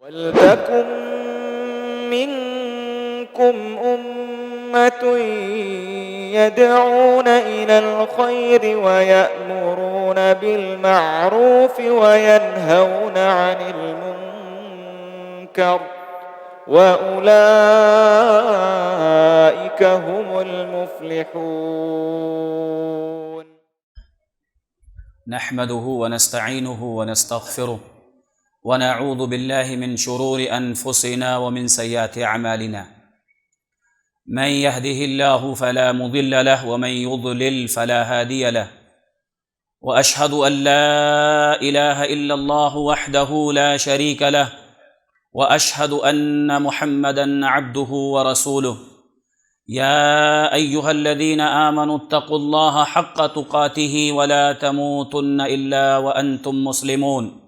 وَلْتَكُن مِّنكُمْ أُمَّةٌ يَدْعُونَ إِلَى الْخَيْرِ وَيَأْمُرُونَ بِالْمَعْرُوفِ وَيَنْهَوْنَ عَنِ الْمُنكَرِ وَأُولَئِكَ هُمُ الْمُفْلِحُونَ. نحمده ونستعينه ونستغفره ونعوذ بالله من شرور أنفسنا ومن سيئات أعمالنا. من يهده الله فلا مضل له ومن يضلل فلا هادي له، وأشهد أن لا إله إلا الله وحده لا شريك له، وأشهد أن محمدًا عبده ورسوله. يا أيها الذين آمنوا اتقوا الله حق تقاته ولا تموتن إلا وأنتم مسلمون.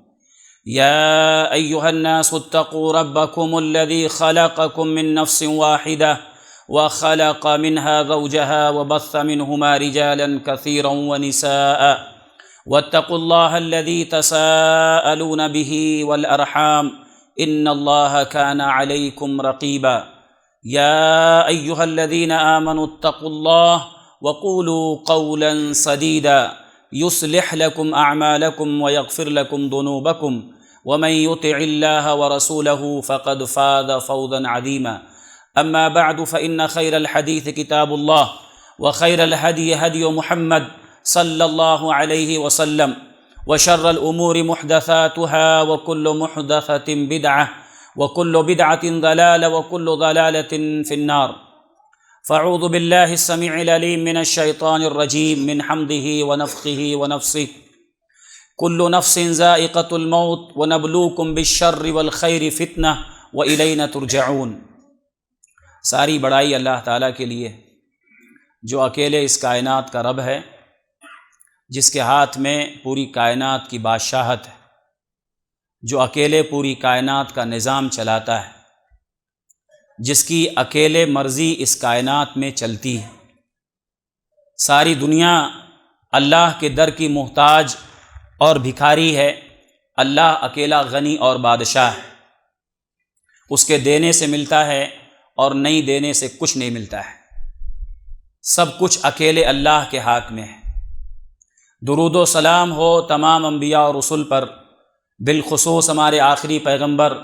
يا أيها الناس اتقوا ربكم الذي خلقكم من نفس واحدة وخلق منها زوجها وبث منهما رجالا كثيرا ونساء، واتقوا الله الذي تساءلون به والأرحام إن الله كان عليكم رقيبا. يا أيها الذين آمنوا اتقوا الله وقولوا قولا سديدا يصلح لكم أعمالكم ويغفر لكم ذنوبكم، ومن يطع الله ورسوله فقد فاز فوزا عظيما. أما بعد فإن خير الحديث كتاب الله، وخير الهدي هدي محمد صلى الله عليه وسلم، وشر الأمور محدثاتها وكل محدثة بدعة وكل بدعة ضلالة وكل ضلالة في النار. فاعوذ بالله السميع العليم من الشيطان الرجيم من حمده ونفخه ونفسه. كل نفس ذائقة الموت ونبلوكم بالشر والخير فتنة وإلينا ترجعون. ساری بڑائی اللہ تعالیٰ کے لیے جو اکیلے اس کائنات کا رب ہے، جس کے ہاتھ میں پوری کائنات کی بادشاہت ہے، جو اکیلے پوری کائنات کا نظام چلاتا ہے، جس کی اکیلے مرضی اس کائنات میں چلتی ہے۔ ساری دنیا اللہ کے در کی محتاج اور بھکاری ہے، اللہ اکیلا غنی اور بادشاہ ہے۔ اس کے دینے سے ملتا ہے اور نہیں دینے سے کچھ نہیں ملتا ہے، سب کچھ اکیلے اللہ کے ہاتھ میں ہے۔ درود و سلام ہو تمام انبیاء اور رسل پر، بالخصوص ہمارے آخری پیغمبر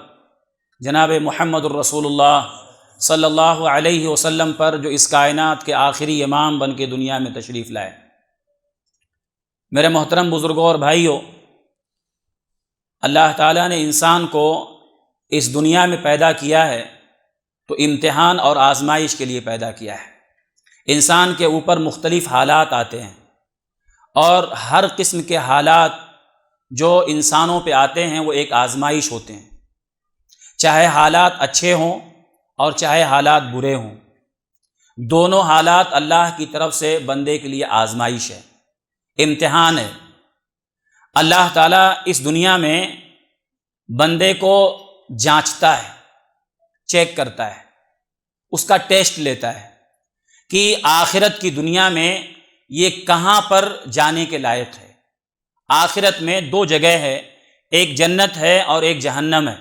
جناب محمد الرسول اللہ صلی اللہ علیہ وسلم پر، جو اس کائنات کے آخری امام بن کے دنیا میں تشریف لائے۔ میرے محترم بزرگوں اور بھائیوں، اللہ تعالیٰ نے انسان کو اس دنیا میں پیدا کیا ہے تو امتحان اور آزمائش کے لیے پیدا کیا ہے۔ انسان کے اوپر مختلف حالات آتے ہیں، اور ہر قسم کے حالات جو انسانوں پہ آتے ہیں وہ ایک آزمائش ہوتے ہیں، چاہے حالات اچھے ہوں اور چاہے حالات برے ہوں۔ دونوں حالات اللہ کی طرف سے بندے کے لیے آزمائش ہے، امتحان ہے۔ اللہ تعالیٰ اس دنیا میں بندے کو جانچتا ہے، چیک کرتا ہے، اس کا ٹیسٹ لیتا ہے کہ آخرت کی دنیا میں یہ کہاں پر جانے کے لائق ہے۔ آخرت میں دو جگہ ہے، ایک جنت ہے اور ایک جہنم ہے۔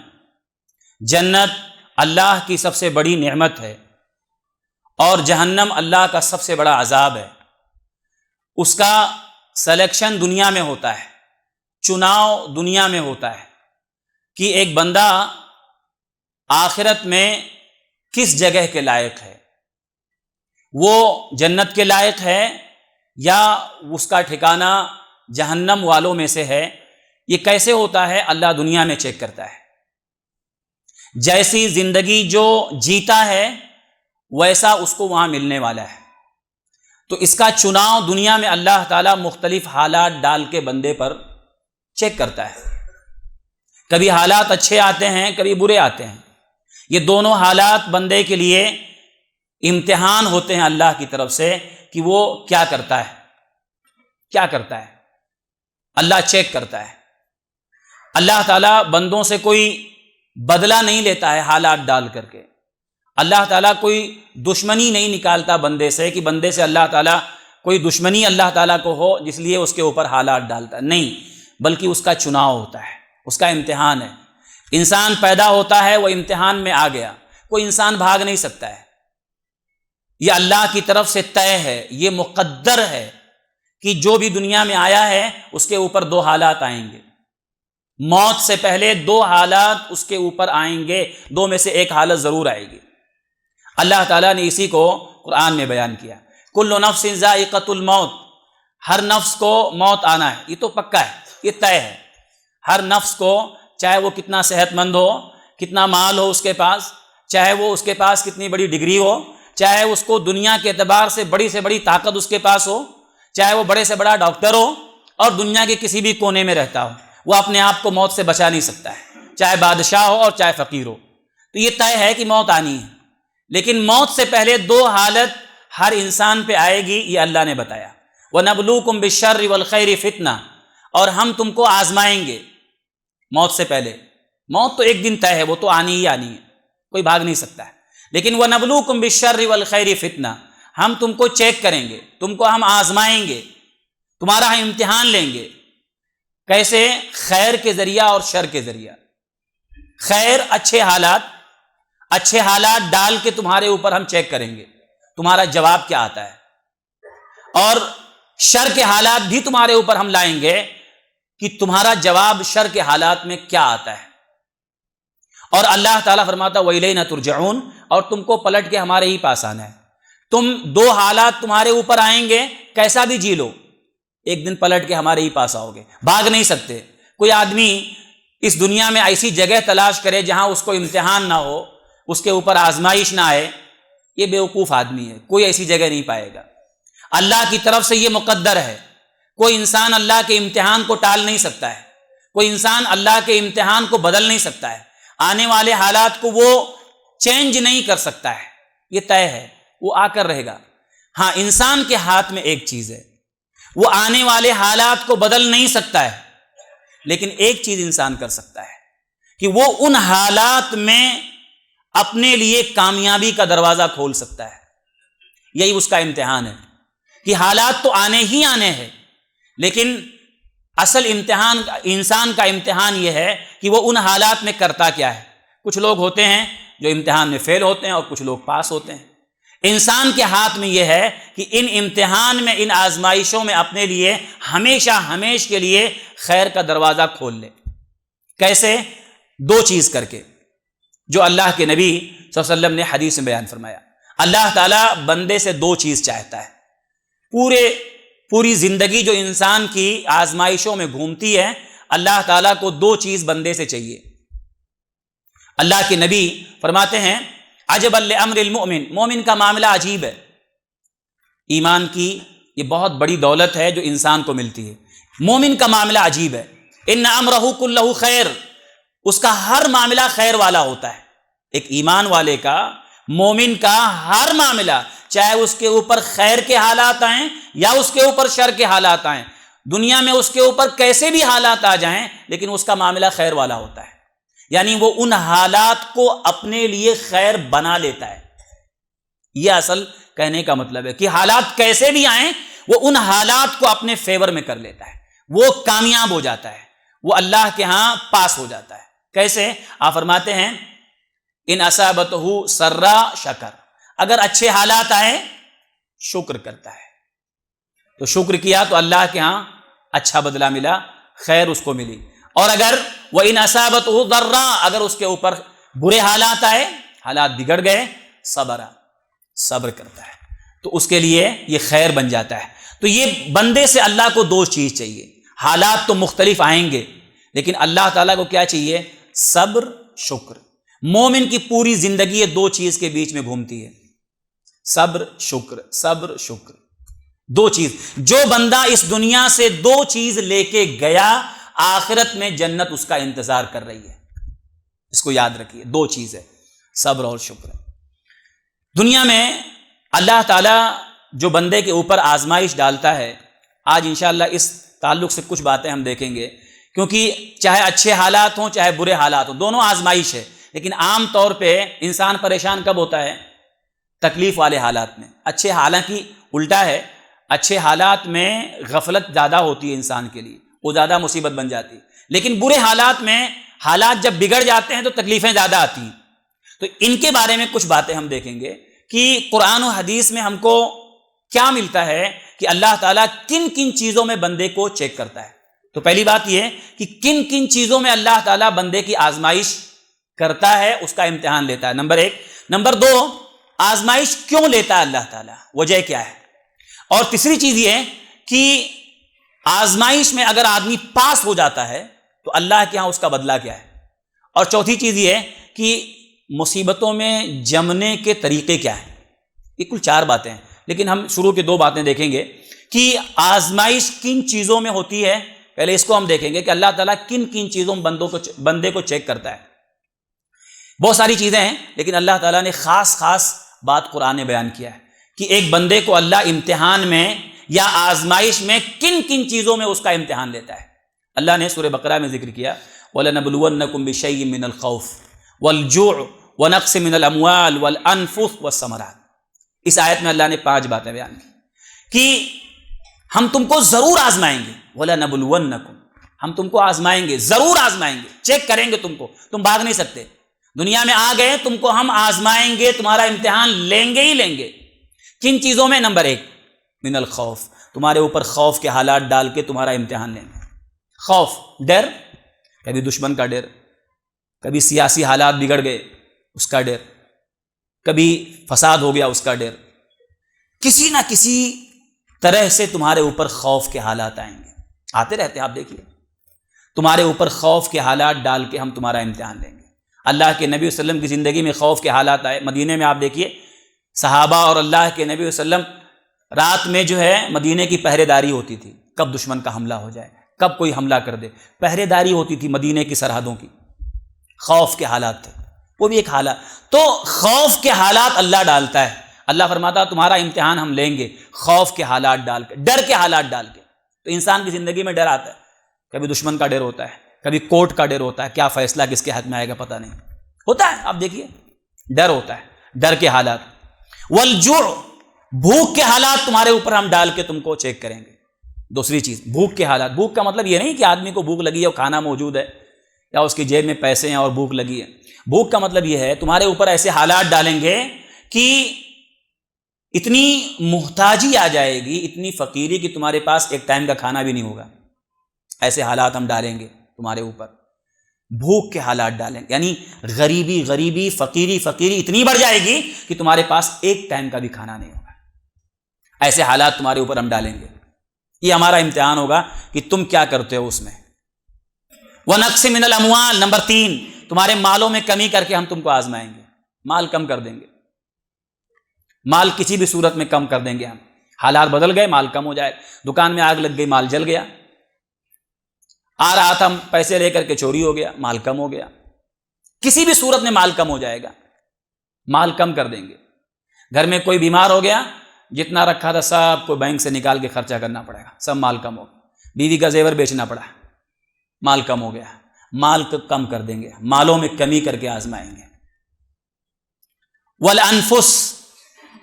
جنت اللہ کی سب سے بڑی نعمت ہے، اور جہنم اللہ کا سب سے بڑا عذاب ہے۔ اس کا سلیکشن دنیا میں ہوتا ہے، چناؤ دنیا میں ہوتا ہے کہ ایک بندہ آخرت میں کس جگہ کے لائق ہے، وہ جنت کے لائق ہے یا اس کا ٹھکانہ جہنم والوں میں سے ہے۔ یہ کیسے ہوتا ہے؟ اللہ دنیا میں چیک کرتا ہے۔ جیسی زندگی جو جیتا ہے ویسا اس کو وہاں ملنے والا ہے۔ تو اس کا چناؤ دنیا میں اللہ تعالیٰ مختلف حالات ڈال کے بندے پر چیک کرتا ہے۔ کبھی حالات اچھے آتے ہیں، کبھی برے آتے ہیں۔ یہ دونوں حالات بندے کے لیے امتحان ہوتے ہیں اللہ کی طرف سے کہ وہ کیا کرتا ہے، کیا کرتا ہے۔ اللہ چیک کرتا ہے۔ اللہ تعالیٰ بندوں سے کوئی بدلہ نہیں لیتا ہے حالات ڈال کر کے۔ اللہ تعالیٰ کوئی دشمنی نہیں نکالتا بندے سے کہ بندے سے اللہ تعالیٰ کوئی دشمنی اللہ تعالیٰ کو ہو جس لیے اس کے اوپر حالات ڈالتا ہے، نہیں، بلکہ اس کا چناؤ ہوتا ہے، اس کا امتحان ہے انسان پیدا ہوتا ہے، وہ امتحان میں آ گیا، کوئی انسان بھاگ نہیں سکتا ہے، یہ اللہ کی طرف سے طے ہے، یہ مقدر ہے کہ جو بھی دنیا میں آیا ہے اس کے اوپر دو حالات آئیں گے، موت سے پہلے دو حالات اس کے اوپر آئیں گے، دو میں سے ایک حالت ضرور آئے گی۔ اللہ تعالیٰ نے اسی کو قرآن میں بیان کیا، کل نفس ذائقۃ الموت، ہر نفس کو موت آنا ہے، یہ تو پکا ہے، یہ طے ہے۔ ہر نفس کو، چاہے وہ کتنا صحت مند ہو، کتنا مال ہو اس کے پاس، چاہے وہ اس کے پاس کتنی بڑی ڈگری ہو، چاہے اس کو دنیا کے اعتبار سے بڑی طاقت اس کے پاس ہو، چاہے وہ بڑے سے بڑا ڈاکٹر ہو اور دنیا کے کسی بھی کونے میں رہتا ہو، وہ اپنے آپ کو موت سے بچا نہیں سکتا ہے، چاہے بادشاہ ہو اور چاہے فقیر ہو۔ تو یہ طے ہے کہ موت آنی ہے، لیکن موت سے پہلے دو حالت ہر انسان پہ آئے گی، یہ اللہ نے بتایا، وَنَبْلُوكُمْ بِالشَّرِّ وَالْخَيْرِ فِتْنَةً، اور ہم تم کو آزمائیں گے موت سے پہلے۔ موت تو ایک دن طے ہے، وہ تو آنی ہی آنی ہے، کوئی بھاگ نہیں سکتا ہے، لیکن وَنَبْلُوكُمْ بِالشَّرِّ وَالْخَيْرِ فِتْنَةً، ہم تم کو چیک کریں گے، تم کو ہم آزمائیں گے، تمہارا ہم امتحان لیں گے۔ کیسے؟ خیر کے ذریعہ اور شر کے ذریعہ۔ خیر، اچھے حالات ڈال کے تمہارے اوپر ہم چیک کریں گے تمہارا جواب کیا آتا ہے، اور شر کے حالات بھی تمہارے اوپر ہم لائیں گے کہ تمہارا جواب شر کے حالات میں کیا آتا ہے۔ اور اللہ تعالیٰ فرماتا وَإِلَيْنَا تُرْجَعُونَ، اور تم کو پلٹ کے ہمارے ہی پاس آنا ہے۔ تم دو حالات تمہارے اوپر آئیں گے، کیسا بھی جی لو، ایک دن پلٹ کے ہمارے ہی پاس آؤ گے، بھاگ نہیں سکتے۔ کوئی آدمی اس دنیا میں ایسی جگہ تلاش کرے جہاں اس کو امتحان نہ ہو، اس کے اوپر آزمائش نہ آئے، یہ بیوقوف آدمی ہے، کوئی ایسی جگہ نہیں پائے گا۔ اللہ کی طرف سے یہ مقدر ہے، کوئی انسان اللہ کے امتحان کو ٹال نہیں سکتا ہے، کوئی انسان اللہ کے امتحان کو بدل نہیں سکتا ہے، آنے والے حالات کو وہ چینج نہیں کر سکتا ہے، یہ طے ہے، وہ آ کر رہے گا۔ ہاں، انسان کے ہاتھ میں ایک چیز ہے، وہ آنے والے حالات کو بدل نہیں سکتا ہے، لیکن ایک چیز انسان کر سکتا ہے کہ وہ ان حالات میں اپنے لیے کامیابی کا دروازہ کھول سکتا ہے۔ یہی اس کا امتحان ہے کہ حالات تو آنے ہی آنے ہیں، لیکن اصل امتحان، انسان کا امتحان یہ ہے کہ وہ ان حالات میں کرتا کیا ہے۔ کچھ لوگ ہوتے ہیں جو امتحان میں فیل ہوتے ہیں اور کچھ لوگ پاس ہوتے ہیں۔ انسان کے ہاتھ میں یہ ہے کہ ان امتحان میں، ان آزمائشوں میں اپنے لیے ہمیشہ کے لیے خیر کا دروازہ کھول لے۔ کیسے؟ دو چیز کر کے، جو اللہ کے نبی صلی اللہ علیہ وسلم نے حدیث میں بیان فرمایا۔ اللہ تعالیٰ بندے سے دو چیز چاہتا ہے۔ پوری زندگی جو انسان کی آزمائشوں میں گھومتی ہے، اللہ تعالیٰ کو دو چیز بندے سے چاہیے۔ اللہ کے نبی فرماتے ہیں عجبا لامر المؤمن، مومن کا معاملہ عجیب ہے۔ ایمان کی یہ بہت بڑی دولت ہے جو انسان کو ملتی ہے۔ مومن کا معاملہ عجیب ہے، ان امرہ کلہ خیر، اس کا ہر معاملہ خیر والا ہوتا ہے۔ ایک ایمان والے کا، مومن کا ہر معاملہ، چاہے اس کے اوپر خیر کے حالات آئیں یا اس کے اوپر شر کے حالات آئیں، دنیا میں اس کے اوپر کیسے بھی حالات آ جائیں، لیکن اس کا معاملہ خیر والا ہوتا ہے۔ یعنی وہ ان حالات کو اپنے لیے خیر بنا لیتا ہے۔ یہ اصل کہنے کا مطلب ہے کہ حالات کیسے بھی آئیں، وہ ان حالات کو اپنے فیور میں کر لیتا ہے، وہ کامیاب ہو جاتا ہے، وہ اللہ کے ہاں پاس ہو جاتا ہے۔ کیسے؟ آپ فرماتے ہیں ان اصابتہ سرا شکر، اگر اچھے حالات آئے شکر کرتا ہے، تو شکر کیا تو اللہ کے ہاں اچھا بدلہ ملا، خیر اس کو ملی۔ اور اگر وہ ان اصابتہ ضرا، اگر اس کے اوپر برے حالات آئے، حالات بگڑ گئے، صبر کرتا ہے، تو اس کے لیے یہ خیر بن جاتا ہے۔ تو یہ بندے سے اللہ کو دو چیز چاہیے۔ حالات تو مختلف آئیں گے، لیکن اللہ تعالیٰ کو کیا چاہیے؟ صبر، شکر۔ مومن کی پوری زندگی یہ دو چیز کے بیچ میں گھومتی ہے، صبر شکر، صبر شکر، دو چیز۔ جو بندہ اس دنیا سے دو چیز لے کے گیا، آخرت میں جنت اس کا انتظار کر رہی ہے۔ اس کو یاد رکھیے، دو چیز ہے، صبر اور شکر۔ دنیا میں اللہ تعالیٰ جو بندے کے اوپر آزمائش ڈالتا ہے، آج انشاءاللہ اس تعلق سے کچھ باتیں ہم دیکھیں گے، کیونکہ چاہے اچھے حالات ہوں چاہے برے حالات ہوں، دونوں آزمائش ہے، لیکن عام طور پہ انسان پریشان کب ہوتا ہے؟ تکلیف والے حالات میں۔ اچھے، حالانکہ الٹا ہے، اچھے حالات میں غفلت زیادہ ہوتی ہے انسان کے لیے، وہ زیادہ مصیبت بن جاتی ہے، لیکن برے حالات میں حالات جب بگڑ جاتے ہیں تو تکلیفیں زیادہ آتی ہیں. تو ان کے بارے میں کچھ باتیں ہم دیکھیں گے کہ قرآن و حدیث میں ہم کو کیا ملتا ہے کہ اللہ تعالیٰ کن کن چیزوں میں بندے کو چیک کرتا ہے. تو پہلی بات یہ ہے کہ کن کن چیزوں میں اللہ تعالیٰ بندے کی آزمائش کرتا ہے، اس کا امتحان لیتا ہے. نمبر 1. نمبر 2، آزمائش کیوں لیتا ہے اللہ تعالیٰ، وجہ کیا ہے. اور تیسری چیز یہ ہے کہ آزمائش میں اگر آدمی پاس ہو جاتا ہے تو اللہ کے ہاں اس کا بدلہ کیا ہے. اور چوتھی چیز یہ ہے کہ مصیبتوں میں جمنے کے طریقے کیا ہیں. یہ کل 4 باتیں ہیں، لیکن ہم شروع کی 2 باتیں دیکھیں گے کہ آزمائش کن چیزوں میں ہوتی ہے. پہلے اس کو ہم دیکھیں گے کہ اللہ تعالیٰ کن کن چیزوں میں بندے کو چیک کرتا ہے. بہت ساری چیزیں ہیں، لیکن اللہ تعالیٰ نے خاص بات قرآن نے بیان کیا ہے کہ ایک بندے کو اللہ امتحان میں یا آزمائش میں کن کن چیزوں میں اس کا امتحان لیتا ہے. اللہ نے سورہ بقرہ میں ذکر کیا وَلَنَبْلُوَنَّكُمْ بِشَيْءٍ مِّنَ الْخَوْفِ وَالْجُوعِ وَنَقْصٍ مِّنَ الْأَمْوَالِ وَالْأَنفُسِ وَالثَّمَرَاتِ. اس آیت میں اللہ نے 5 باتیں بیان کی کہ ہم تم کو ضرور آزمائیں گے. وَلَنَبْلُوَنَّكُمْ، ہم تم کو آزمائیں گے، ضرور آزمائیں گے، چیک کریں گے تم کو. تم بھاگ نہیں سکتے. دنیا میں آ گئے، تم کو ہم آزمائیں گے، تمہارا امتحان لیں گے ہی لیں گے. کن چیزوں میں؟ نمبر 1 من الخوف، تمہارے اوپر خوف کے حالات ڈال کے تمہارا امتحان لیں گے. خوف، ڈر، کبھی دشمن کا ڈر، کبھی سیاسی حالات بگڑ گئے اس کا ڈر، کبھی فساد ہو گیا اس کا ڈر. کسی نہ کسی طرح سے تمہارے اوپر خوف کے حالات آئیں گے، آتے رہتے ہیں. آپ دیکھیے تمہارے اوپر خوف کے حالات ڈال کے ہم تمہارا امتحان لیں گے. اللہ کے نبی صلی اللہ علیہ وسلم کی زندگی میں خوف کے حالات آئے. مدینے میں آپ دیکھیے صحابہ اور اللہ کے نبی صلی اللہ علیہ وسلم رات میں جو ہے مدینے کی پہرے داری ہوتی تھی، کب دشمن کا حملہ ہو جائے، کب کوئی حملہ کر دے. پہرے داری ہوتی تھی مدینے کی سرحدوں کی. خوف کے حالات تھے، وہ بھی ایک حالات. تو خوف کے حالات اللہ ڈالتا ہے. اللہ فرماتا تمہارا امتحان ہم لیں گے خوف کے حالات ڈال کے، ڈر کے حالات ڈال کے. تو انسان کی زندگی میں ڈر آتا ہے، کبھی دشمن کا ڈر ہوتا ہے، کبھی کورٹ کا ڈر ہوتا ہے، کیا فیصلہ کس کے حق میں آئے گا پتہ نہیں ہوتا ہے. آپ دیکھیے ڈر ہوتا ہے، ڈر کے حالات. والجوع، بھوک کے حالات تمہارے اوپر ہم ڈال کے تم کو چیک کریں گے. دوسری چیز بھوک کے حالات. بھوک کا مطلب یہ نہیں کہ آدمی کو بھوک لگی ہے اور کھانا موجود ہے یا اس کی جیب میں پیسے ہیں اور بھوک لگی ہے. بھوک کا مطلب یہ ہے تمہارے اوپر ایسے حالات ڈالیں گے کہ اتنی محتاجی آ جائے گی، اتنی فقیری کہ تمہارے پاس ایک ٹائم کا کھانا بھی نہیں ہوگا. ایسے حالات ہم ڈالیں گے تمہارے اوپر. بھوک کے حالات ڈالیں گے، یعنی غریبی، فقیری اتنی بڑھ جائے گی کہ تمہارے پاس ایک ٹائم کا بھی کھانا نہیں ہوگا. ایسے حالات تمہارے اوپر ہم ڈالیں گے. یہ ہمارا امتحان ہوگا کہ تم کیا کرتے ہو اس میں. وَنَقْصٍ مِّنَ الْأَمْوَالِ، نمبر 3 تمہارے مالوں میں کمی کر کے ہم تم کو آزمائیں گے. مال کم کر دیں گے، مال کسی بھی صورت میں کم کر دیں گے ہم. حالات بدل گئے، مال کم ہو جائے. دکان میں آگ لگ گئی، مال جل گیا. آ رہا تھا پیسے لے کر کے چوری ہو گیا، مال کم ہو گیا. کسی بھی صورت میں مال کم ہو جائے گا، مال کم کر دیں گے. گھر میں کوئی بیمار ہو گیا، جتنا رکھا تھا سب کو بینک سے نکال کے خرچہ کرنا پڑے گا، سب مال کم ہو گیا. بیوی کا زیور بیچنا پڑا، مال کم ہو گیا. مال کو کم کر دیں گے، مالوں میں کمی کر کے آزمائیں گے. والانفس،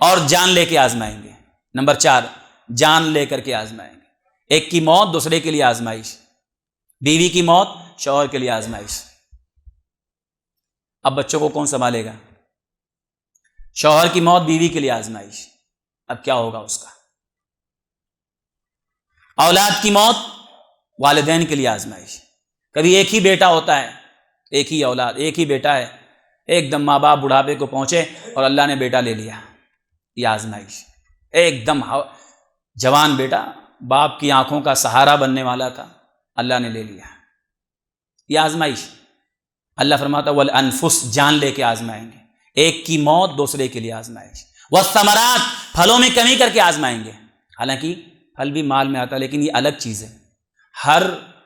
اور جان لے کے آزمائیں گے. نمبر 4 جان لے کر کے آزمائیں گے. ایک کی موت دوسرے کے لیے آزمائش، بیوی کی موت شوہر کے لیے آزمائش. اب بچوں کو کون سنبھالے گا؟ شوہر کی موت بیوی کے لیے آزمائش. اب کیا ہوگا اس کا؟ اولاد کی موت والدین کے لیے آزمائش. کبھی ایک ہی بیٹا ہوتا ہے، ایک ہی اولاد، ایک ہی بیٹا ہے، ایک دم ماں باپ بڑھاپے کو پہنچے اور اللہ نے بیٹا لے لیا. یہ آزمائش. ایک دم جوان بیٹا، باپ کی آنکھوں کا سہارا بننے والا تھا، اللہ نے لے لیا. یہ آزمائش. اللہ فرماتا والانفس، جان لے کے آزمائیں گے. ایک کی موت دوسرے کے لیے آزمائش. والثمرات، پھلوں میں کمی کر کے آزمائیں گے. حالانکہ پھل بھی مال میں آتا ہے، لیکن یہ الگ چیز ہے. ہر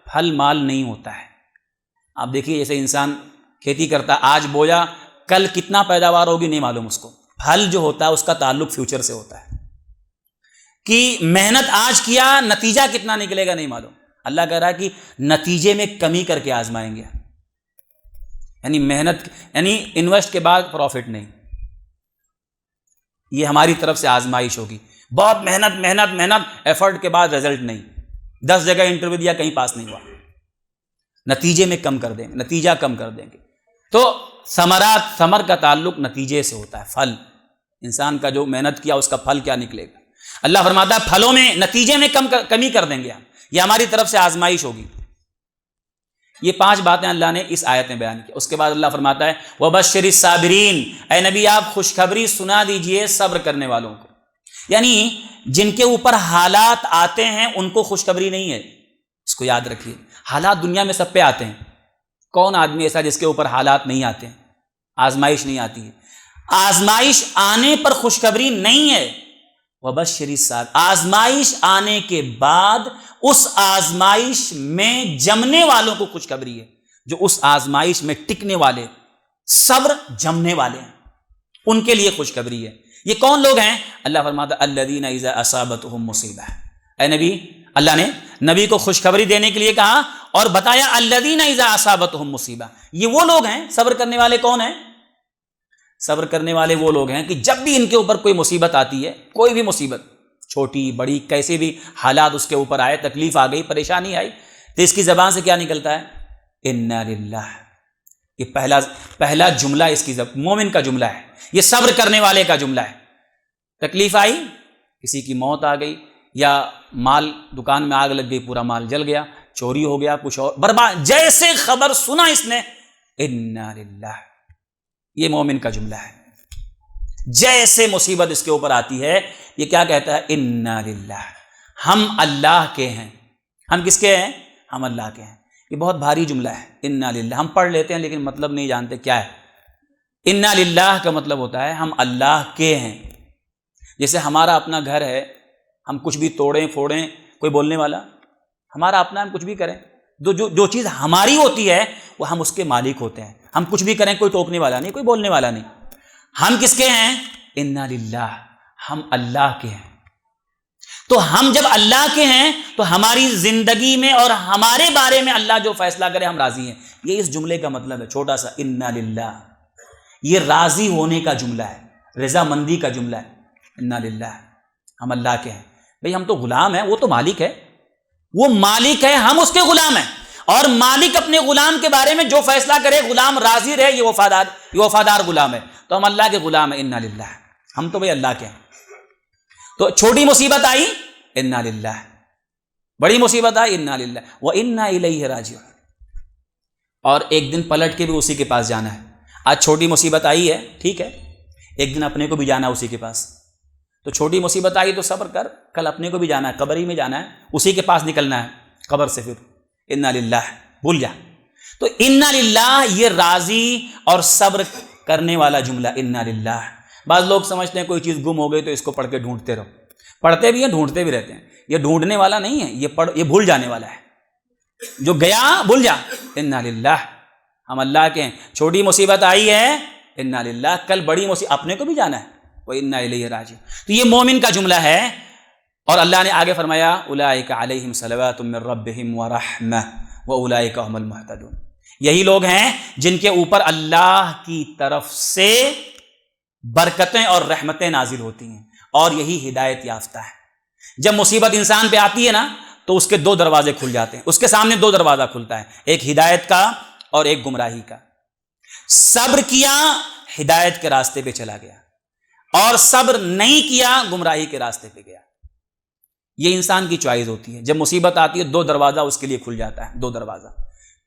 پھل مال نہیں ہوتا ہے. آپ دیکھیے جیسے انسان کھیتی کرتا، آج بویا کل کتنا پیداوار ہوگی نہیں معلوم اس کو. پھل جو ہوتا ہے اس کا تعلق فیوچر سے ہوتا ہے کہ محنت آج کیا، نتیجہ کتنا نکلے گا نہیں معلوم. اللہ کہہ رہا ہے کہ نتیجے میں کمی کر کے آزمائیں گے. یعنی محنت، یعنی انویسٹ کے بعد پروفٹ نہیں. یہ ہماری طرف سے آزمائش ہوگی. بہت محنت ایفرٹ کے بعد رزلٹ نہیں. 10 جگہ انٹرویو دیا، کہیں پاس نہیں ہوا. نتیجے میں کم کر دیں گے، نتیجہ کم کر دیں گے۔ تو ثمر کا تعلق نتیجے سے ہوتا ہے، پھل، انسان کا جو محنت کیا اس کا پھل کیا نکلے گا۔ اللہ فرماتا ہے پھلوں میں، نتیجے میں کمی کر دیں گے ہم، یہ ہماری طرف سے آزمائش ہوگی۔ یہ 5 باتیں اللہ نے اس آیت میں بیان کی۔ اس کے بعد اللہ فرماتا ہے وَبَشِّرِ الصَّابِرِينَ، اے نبی آپ خوشخبری سنا دیجئے صبر کرنے والوں کو، یعنی جن کے اوپر حالات آتے ہیں ان کو خوشخبری نہیں ہے، اس کو یاد رکھیے۔ حالات دنیا میں سب پہ آتے ہیں، کون آدمی ایسا جس کے اوپر حالات نہیں آتے ہیں، آزمائش نہیں آتی ہے؟ آزمائش آنے پر خوشخبری نہیں ہے۔ وَبَشِّرِ الصَّابِرِينَ، آزمائش آنے کے بعد اس آزمائش میں جمنے والوں کو خوشخبری ہے، جو اس آزمائش میں ٹکنے والے، صبر جمنے والے ہیں، ان کے لیے خوشخبری ہے۔ یہ کون لوگ ہیں؟ اللہ فرماتا الذین اذا اصابتهم مصیبہ، اے نبی، اللہ نے نبی کو خوشخبری دینے کے لیے کہا اور بتایا الذین اذا اصابتهم مصیبہ، یہ وہ لوگ ہیں۔ صبر کرنے والے کون ہیں؟ صبر کرنے والے وہ لوگ ہیں کہ جب بھی ان کے اوپر کوئی مصیبت آتی ہے، کوئی بھی مصیبت، چھوٹی بڑی کیسے بھی حالات اس کے اوپر آئے، تکلیف آ گئی، پریشانی آئی، تو اس کی زبان سے کیا نکلتا ہے؟ انا للہ۔ یہ پہلا جملہ اس کی مومن کا جملہ ہے، یہ صبر کرنے والے کا جملہ ہے۔ تکلیف آئی، کسی کی موت آ گئی، یا مال دکان میں آگ لگ گئی، پورا مال جل گیا، چوری ہو گیا، کچھ اور برباد، جیسے خبر سنا اس نے انا للہ، یہ مومن کا جملہ ہے۔ جیسے مصیبت اس کے اوپر آتی ہے یہ کیا کہتا ہے؟ انا للہ، ہم اللہ کے ہیں۔ ہم کس کے ہیں؟ ہم اللہ کے ہیں۔ یہ بہت بھاری جملہ ہے، انا للہ۔ ہم پڑھ لیتے ہیں لیکن مطلب نہیں جانتے کیا ہے۔ انا للہ کا مطلب ہوتا ہے ہم اللہ کے ہیں۔ جیسے ہمارا اپنا گھر ہے، ہم کچھ بھی توڑیں پھوڑیں، کوئی بولنے والا؟ ہمارا اپنا، ہم کچھ بھی کریں، جو چیز ہماری ہوتی ہے وہ ہم اس کے مالک ہوتے ہیں۔ ہم کچھ بھی کریں، کوئی ٹوکنے والا نہیں، کوئی بولنے والا نہیں۔ ہم کس کے ہیں؟ انا للہ، ہم اللہ کے ہیں۔ تو ہم جب اللہ کے ہیں تو ہماری زندگی میں اور ہمارے بارے میں اللہ جو فیصلہ کرے ہم راضی ہیں۔ یہ اس جملے کا مطلب ہے، چھوٹا سا انا للہ، یہ راضی ہونے کا جملہ ہے، رضا مندی کا جملہ ہے۔ انا للہ، ہم اللہ کے ہیں۔ بھئی ہم تو غلام ہیں، وہ تو مالک ہے، وہ مالک ہے، ہم اس کے غلام ہیں، اور مالک اپنے غلام کے بارے میں جو فیصلہ کرے غلام راضی رہے، یہ وفادار غلام ہے۔ تو ہم اللہ کے غلام ہیں، انا للہ، ہم تو بھئی اللہ کے ہیں۔ تو چھوٹی مصیبت آئی انا للہ، بڑی مصیبت آئی انا للہ وانا الیہ راجعون، اور ایک دن پلٹ کے بھی اسی کے پاس جانا ہے۔ آج چھوٹی مصیبت آئی ہے، ٹھیک ہے، ایک دن اپنے کو بھی جانا ہے اسی کے پاس۔ تو چھوٹی مصیبت آئی تو صبر کر، کل اپنے کو بھی جانا ہے، قبر ہی میں جانا ہے، اسی کے پاس نکلنا ہے قبر سے، پھر انا للہ بھول جا۔ تو انا للہ یہ راضی اور صبر کرنے والا جملہ انا للہ۔ بعض لوگ سمجھتے ہیں کوئی چیز گم ہو گئی تو اس کو پڑھ کے ڈھونڈتے رہو، پڑھتے بھی ہیں ڈھونڈتے بھی رہتے ہیں۔ یہ ڈھونڈنے والا نہیں ہے، یہ بھول جانے والا ہے، جو گیا بھول جا۔ انا للہ، ہم اللہ کے ہیں۔ چھوٹی مصیبت آئی ہے انا للہ، کل بڑی مصیبت اپنے کو بھی جانا ہے، وَإِنَّا إِلَيْهِ رَاجِعُونَ۔ تو یہ مومن کا جملہ ہے۔ اور اللہ نے آگے فرمایا اولئک علیہم صلوات من ربہم ورحمہ واولئک هم المہتدون، یہی لوگ ہیں جن کے اوپر اللہ کی طرف سے برکتیں اور رحمتیں نازل ہوتی ہیں، اور یہی ہدایت یافتہ ہے۔ جب مصیبت انسان پہ آتی ہے نا تو اس کے 2 دروازے کھل جاتے ہیں، اس کے سامنے 2 دروازہ کھلتا ہے، ایک ہدایت کا اور ایک گمراہی کا۔ صبر کیا ہدایت کے راستے پہ چلا گیا، اور صبر نہیں کیا گمراہی کے راستے پہ گیا۔ یہ انسان کی چوائس ہوتی ہے، جب مصیبت آتی ہے 2 دروازہ اس کے لیے کھل جاتا ہے، 2 دروازہ۔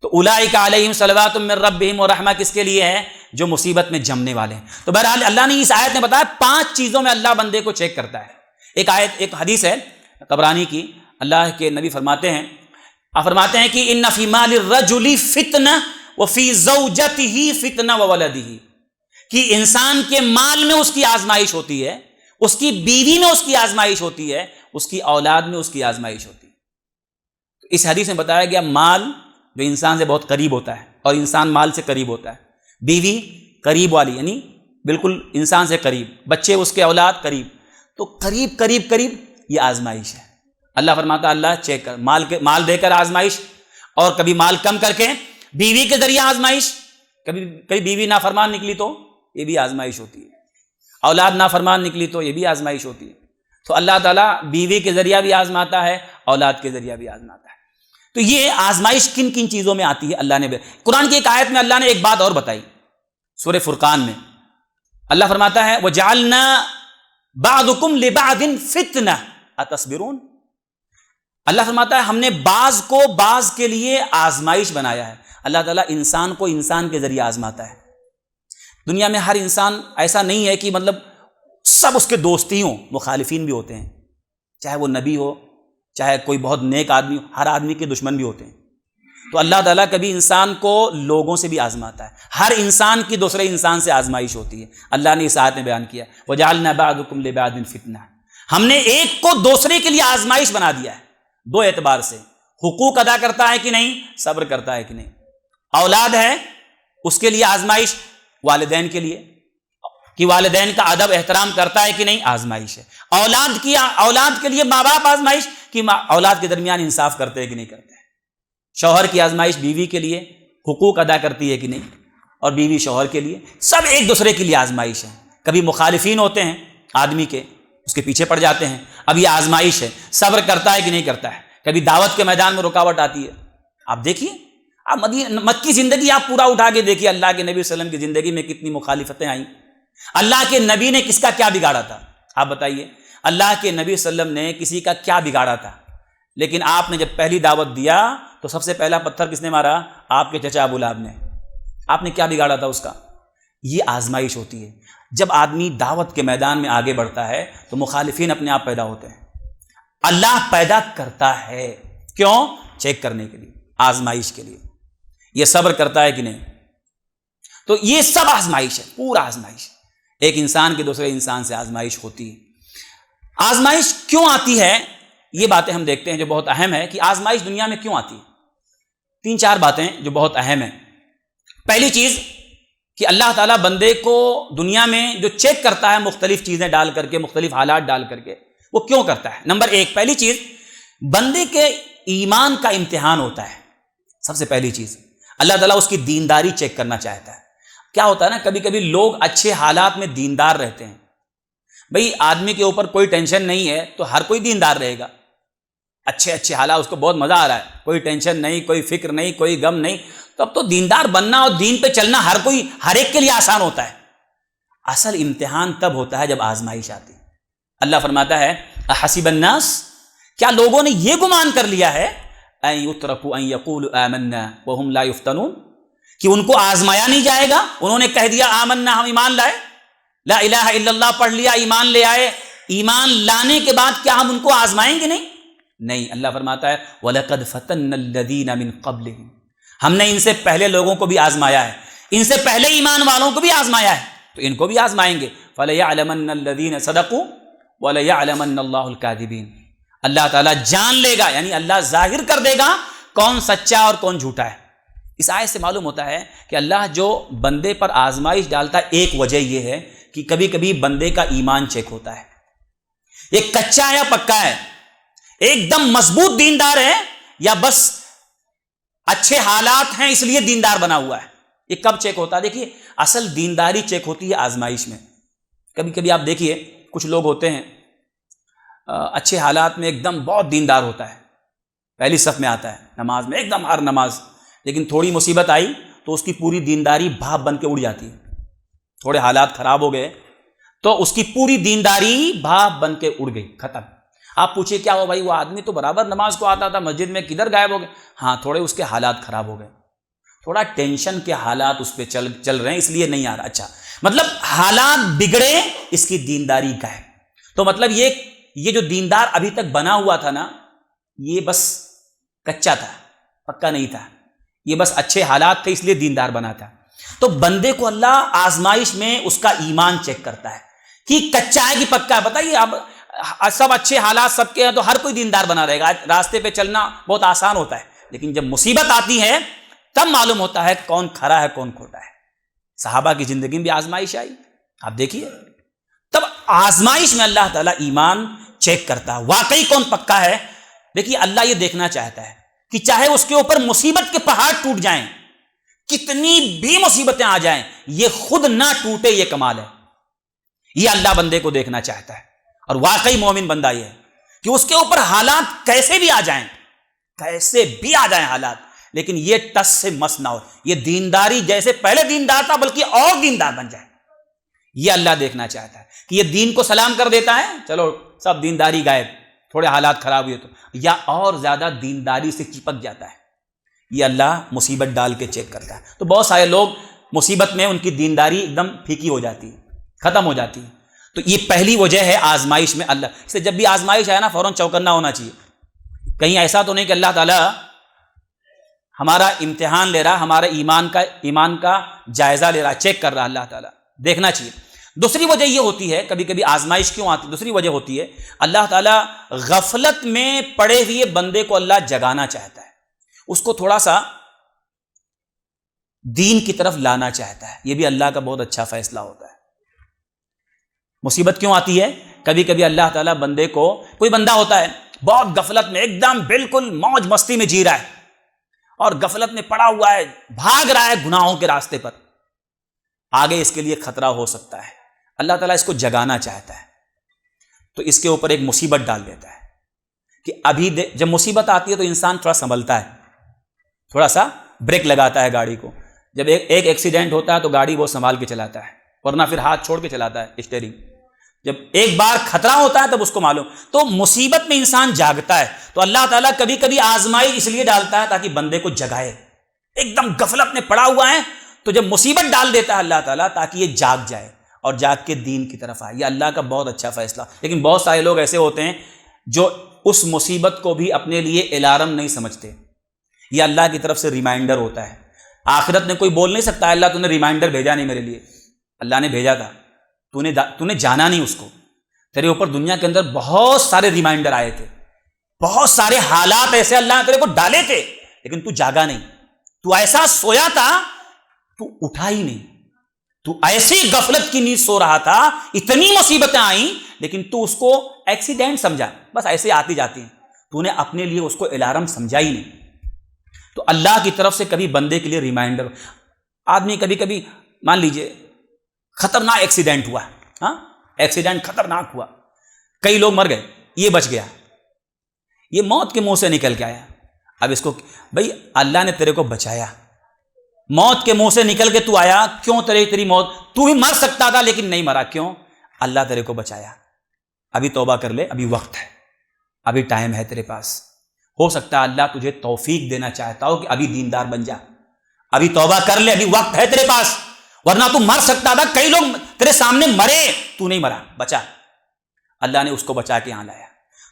تو اولئک علیہم صلوات من ربہم ورحمہ کس کے لیے ہے؟ جو مصیبت میں جمنے والے ہیں۔ تو بہرحال اللہ نے اس آیت میں بتایا 5 چیزوں میں اللہ بندے کو چیک کرتا ہے۔ ایک حدیث ہے طبرانی کی، اللہ کے نبی فرماتے ہیں کہ ان فی مال الرجل فتنہ وفی زوجتہ فتنہ وولدہ، کہ انسان کے مال میں اس کی آزمائش ہوتی ہے، اس کی بیوی میں اس کی آزمائش ہوتی ہے، اس کی اولاد میں اس کی آزمائش ہوتی ہے۔ اس حدیث میں بتایا گیا مال جو انسان سے بہت قریب ہوتا ہے، اور انسان مال سے قریب ہوتا ہے، بیوی قریب والی یعنی بالکل انسان سے قریب، بچے اس کے اولاد قریب، تو قریب یہ آزمائش ہے۔ اللہ فرماتا اللہ چیک کر، مال دے کر آزمائش، اور کبھی مال کم کر کے بیوی کے ذریعے آزمائش، کبھی بیوی نافرمان نکلی تو یہ بھی آزمائش ہوتی ہے، اولاد نافرمان نکلی تو یہ بھی آزمائش ہوتی ہے۔ تو اللہ تعالیٰ بیوی کے ذریعہ بھی آزماتا ہے، اولاد کے ذریعہ بھی آزماتا ہے۔ تو یہ آزمائش کن کن چیزوں میں آتی ہے اللہ نے قرآن کی ایک آیت میں اللہ نے ایک بات اور بتائی سورہ فرقان میں اللہ فرماتا ہے وَجَعَلْنَا بَعْضُكُمْ لِبَعْضٍ فِتْنَةً أَتَصْبِرُونَ اللہ فرماتا ہے ہم نے بعض کو بعض کے لیے آزمائش بنایا ہے. اللہ تعالیٰ انسان کو انسان کے ذریعے آزماتا ہے. دنیا میں ہر انسان ایسا نہیں ہے کہ مطلب سب اس کے دوست ہی ہوں, مخالفین بھی ہوتے ہیں, چاہے وہ نبی ہو چاہے کوئی بہت نیک آدمی ہو, ہر آدمی کے دشمن بھی ہوتے ہیں. تو اللہ تعالیٰ کبھی انسان کو لوگوں سے بھی آزماتا ہے. ہر انسان کی دوسرے انسان سے آزمائش ہوتی ہے. اللہ نے اس آیت میں بیان کیا وَجَعَلْنَا بَعْضُكُمْ لِبَعْضٍ فِتْنَةً, ہم نے ایک کو دوسرے کے لیے آزمائش بنا دیا ہے. دو اعتبار سے, حقوق ادا کرتا ہے کہ نہیں, صبر کرتا ہے کہ نہیں. اولاد ہے اس کے لیے آزمائش, والدین کے لیے کہ والدین کا ادب احترام کرتا ہے کہ نہیں, آزمائش ہے. اولاد کے لیے ماں باپ آزمائش کہ اولاد کے درمیان انصاف کرتے ہیں کہ نہیں کرتے. شوہر کی آزمائش بیوی کے لیے, حقوق ادا کرتی ہے کہ نہیں, اور بیوی شوہر کے لیے. سب ایک دوسرے کے لیے آزمائش ہے. کبھی مخالفین ہوتے ہیں آدمی کے, اس کے پیچھے پڑ جاتے ہیں, اب یہ آزمائش ہے, صبر کرتا ہے کہ نہیں کرتا ہے. کبھی دعوت کے میدان میں رکاوٹ آتی ہے. آپ دیکھیے, آپ مکی زندگی آپ پورا اٹھا کے دیکھیے, اللہ کے نبی صلی اللہ علیہ وسلم کی زندگی میں کتنی مخالفتیں آئیں. اللہ کے نبی نے کس کا کیا بگاڑا تھا, آپ بتائیے. اللہ کے نبی صلی اللہ علیہ وسلم نے کسی کا کیا بگاڑا تھا, لیکن آپ نے جب پہلی دعوت دیا تو سب سے پہلا پتھر کس نے مارا, آپ کے چچا ابو لہب نے. آپ نے کیا بگاڑا تھا اس کا. یہ آزمائش ہوتی ہے. جب آدمی دعوت کے میدان میں آگے بڑھتا ہے تو مخالفین اپنے آپ پیدا ہوتے ہیں. اللہ پیدا کرتا ہے, کیوں؟ چیک کرنے کے لیے, آزمائش کے لیے. یہ صبر کرتا ہے کہ نہیں. تو یہ سب آزمائش ہے, پورا آزمائش. ایک انسان کے دوسرے انسان سے آزمائش ہوتی ہے. آزمائش کیوں آتی ہے, یہ باتیں ہم دیکھتے ہیں جو بہت اہم ہے کہ آزمائش دنیا میں کیوں آتی ہے. 3-4 باتیں جو بہت اہم ہیں. پہلی چیز کہ اللہ تعالیٰ بندے کو دنیا میں جو چیک کرتا ہے مختلف چیزیں ڈال کر کے, مختلف حالات ڈال کر کے, وہ کیوں کرتا ہے. نمبر 1, پہلی چیز بندے کے ایمان کا امتحان ہوتا ہے. سب سے پہلی چیز اللہ تعالیٰ اس کی دینداری چیک کرنا چاہتا ہے. کیا ہوتا ہے نا, کبھی کبھی لوگ اچھے حالات میں دیندار رہتے ہیں. بھئی آدمی کے اوپر کوئی ٹینشن نہیں ہے تو ہر کوئی دیندار رہے گا. اچھے حالات, اس کو بہت مزہ آ رہا ہے, کوئی ٹینشن نہیں, کوئی فکر نہیں, کوئی غم نہیں, تو اب تو دیندار بننا اور دین پہ چلنا ہر ایک کے لیے آسان ہوتا ہے. اصل امتحان تب ہوتا ہے جب آزمائش آتی ہے. اللہ فرماتا ہے احسب الناس, کیا لوگوں نے یہ گمان کر لیا ہے ان یترکوا ان یقولوا آمنا وهم لا یفتنون, کہ ان کو آزمایا نہیں جائے گا. انہوں نے کہہ دیا آمنا, ہم ایمان لائے, لا الہ الا اللہ پڑھ لیا, ایمان لے آئے, ایمان لانے کے بعد کیا ہم ان کو آزمائیں گے نہیں؟ نہیں. اللہ فرماتا ہے وَلَقَدْ فَتَنَّ الَّذِينَ مِن قَبْلِهِمْ, ہم نے ان سے پہلے لوگوں کو بھی آزمایا ہے, ان سے پہلے ایمان والوں کو بھی آزمایا ہے, تو ان کو بھی آزمائیں گے. فَلَيَعْلَمَنَّ الَّذِينَ صَدَقُوا وَلَيَعْلَمَنَّ اللَّهُ الْكَاذِبِينَ. اللہ تعالیٰ جان لے گا, یعنی اللہ ظاہر کر دے گا کون سچا اور کون جھوٹا ہے. اس آیت سے معلوم ہوتا ہے کہ اللہ جو بندے پر آزمائش ڈالتا ہے, ایک وجہ یہ ہے کہ کبھی کبھی بندے کا ایمان چیک ہوتا ہے. یہ کچا ہے یا پکا ہے, ایک دم مضبوط دیندار ہے یا بس اچھے حالات ہیں اس لیے دیندار بنا ہوا ہے. یہ کب چیک ہوتا ہے؟ دیکھیے اصل دینداری چیک ہوتی ہے آزمائش میں. کبھی کبھی آپ دیکھیے کچھ لوگ ہوتے ہیں اچھے حالات میں ایک دم بہت دیندار ہوتا ہے, پہلی صف میں آتا ہے نماز میں, ایک دم ہر نماز, لیکن تھوڑی مصیبت آئی تو اس کی پوری دینداری بھاپ بن کے اڑ جاتی ہے. تھوڑے حالات خراب ہو گئے تو اس کی پوری دینداری بھاپ بن کے اڑ گئی, ختم. آپ پوچھئے کیا ہو بھائی, وہ آدمی تو برابر نماز کو آتا تھا, مسجد میں کدھر غائب ہو گئے؟ ہاں, تھوڑے اس کے حالات خراب ہو گئے, تھوڑا ٹینشن کے حالات اس پہ چل رہے ہیں اس لیے نہیں آ رہا. اچھا, مطلب حالات بگڑے اس کی دینداری کا ہے. تو مطلب یہ جو دیندار ابھی تک بنا ہوا تھا نا, یہ بس کچا تھا, پکا نہیں تھا, یہ بس اچھے حالات تھے اس لیے دیندار بنا تھا. تو بندے کو اللہ آزمائش میں اس کا ایمان چیک کرتا ہے کہ کچا ہے کہ پکا ہے. بتائیے اب سب اچھے حالات سب کے ہیں تو ہر کوئی دیندار بنا رہے گا, راستے پہ چلنا بہت آسان ہوتا ہے, لیکن جب مصیبت آتی ہے تب معلوم ہوتا ہے کون کھرا ہے کون کھوٹا ہے. صحابہ کی زندگی میں بھی آزمائش آئی, آپ دیکھیے. تب آزمائش میں اللہ تعالیٰ ایمان چیک کرتا ہے واقعی کون پکا ہے. دیکھیے اللہ یہ دیکھنا چاہتا ہے کہ چاہے اس کے اوپر مصیبت کے پہاڑ ٹوٹ جائیں, کتنی بھی مصیبتیں آ جائیں, یہ خود نہ ٹوٹے, یہ کمال ہے. یہ اللہ بندے کو دیکھنا چاہتا ہے. اور واقعی مومن بندہ یہ ہے کہ اس کے اوپر حالات کیسے بھی آ جائیں, کیسے بھی آ جائیں حالات، لیکن یہ ٹس سے مس نہ ہو، یہ دینداری جیسے پہلے دیندار تھا بلکہ اور دیندار بن جائے. یہ اللہ دیکھنا چاہتا ہے کہ یہ دین کو سلام کر دیتا ہے، چلو سب دینداری غائب، تھوڑے حالات خراب ہوئے تو، یا اور زیادہ دینداری سے چپک جاتا ہے. یہ اللہ مصیبت ڈال کے چیک کرتا ہے. تو بہت سارے لوگ مصیبت میں ان کی دینداری ایک دم پھیکی ہو جاتی ہے، ختم ہو جاتی ہے. تو یہ پہلی وجہ ہے آزمائش میں اللہ. اس سے جب بھی آزمائش آئے نا فوراً چوکنا ہونا چاہیے. کہیں ایسا تو نہیں کہ اللہ تعالیٰ ہمارا امتحان لے رہا، ہمارا ایمان کا جائزہ لے رہا، چیک کر رہا. اللہ تعالیٰ دیکھنا چاہیے. دوسری وجہ یہ ہوتی ہے کبھی کبھی آزمائش کیوں آتی، دوسری وجہ ہوتی ہے اللہ تعالیٰ غفلت میں پڑے ہوئے بندے کو اللہ جگانا چاہتا ہے، اس کو تھوڑا سا دین کی طرف لانا چاہتا ہے. یہ بھی اللہ کا بہت اچھا فیصلہ ہوتا ہے. مصیبت کیوں آتی ہے؟ کبھی کبھی اللہ تعالیٰ بندے کو، کوئی بندہ ہوتا ہے بہت غفلت میں ایک دم بالکل موج مستی میں جی رہا ہے اور غفلت میں پڑا ہوا ہے، بھاگ رہا ہے گناہوں کے راستے پر، آگے اس کے لیے خطرہ ہو سکتا ہے. اللہ تعالیٰ اس کو جگانا چاہتا ہے تو اس کے اوپر ایک مصیبت ڈال دیتا ہے کہ ابھی جب مصیبت آتی ہے تو انسان تھوڑا سنبھلتا ہے، تھوڑا سا بریک لگاتا ہے گاڑی کو. جب ایک ایکسیڈنٹ ہوتا ہے تو گاڑی وہ سنبھال کے چلاتا ہے، ورنہ پھر ہاتھ چھوڑ کے چلاتا ہے اسٹیئرنگ. جب ایک بار خطرہ ہوتا ہے تب اس کو معلوم. تو مصیبت میں انسان جاگتا ہے. تو اللہ تعالیٰ کبھی کبھی آزمائی اس لیے ڈالتا ہے تاکہ بندے کو جگائے. ایک دم غفلت میں پڑا ہوا ہے تو جب مصیبت ڈال دیتا ہے اللہ تعالیٰ تاکہ یہ جاگ جائے اور جاگ کے دین کی طرف آئے. یہ اللہ کا بہت اچھا فیصلہ. لیکن بہت سارے لوگ ایسے ہوتے ہیں جو اس مصیبت کو بھی اپنے لیے الارم نہیں سمجھتے. یہ اللہ کی طرف سے ریمائنڈر ہوتا ہے. آخرت میں کوئی بول نہیں سکتا اللہ تو نے ریمائنڈر بھیجا نہیں میرے لیے. اللہ نے بھیجا تھا، تو نے جانا نہیں اس کو. تیرے اوپر دنیا کے اندر بہت سارے ریمائنڈر آئے تھے، بہت سارے حالات ایسے اللہ نے تیرے کو ڈالے تھے لیکن تو جاگا نہیں. تو ایسا سویا تھا، تو اٹھا ہی نہیں. تو ایسی غفلت کی نیند سو رہا تھا، اتنی مصیبتیں آئیں لیکن تو اس کو ایکسیڈنٹ سمجھا، بس ایسے آتی جاتی ہیں. تو نے اپنے لیے اس کو الارم سمجھا ہی نہیں. تو اللہ کی طرف سے کبھی بندے کے لیے ریمائنڈر. آدمی کبھی کبھی مان لیجئے خطرناک ایکسیڈنٹ ہوا، ہاں ایکسیڈنٹ خطرناک ہوا، کئی لوگ مر گئے، یہ بچ گیا، یہ موت کے منہ سے نکل کے آیا. اب اس کو بھائی اللہ نے تیرے کو بچایا، موت کے منہ سے نکل کے تو آیا، کیوں تیری موت، تو بھی مر سکتا تھا لیکن نہیں مرا، کیوں؟ اللہ تیرے کو بچایا. ابھی توبہ کر لے، ابھی وقت ہے، ابھی ٹائم ہے تیرے پاس. ہو سکتا ہے اللہ تجھے توفیق دینا چاہتا ہو کہ ابھی دیندار بن جا، ابھی توبہ کر لے، ابھی وقت ہے تیرے پاس، ورنہ تو مر سکتا تھا. کئی لوگ تیرے سامنے مرے، تو نہیں مرا، بچا. اللہ نے اس کو بچا کے یہاں لایا.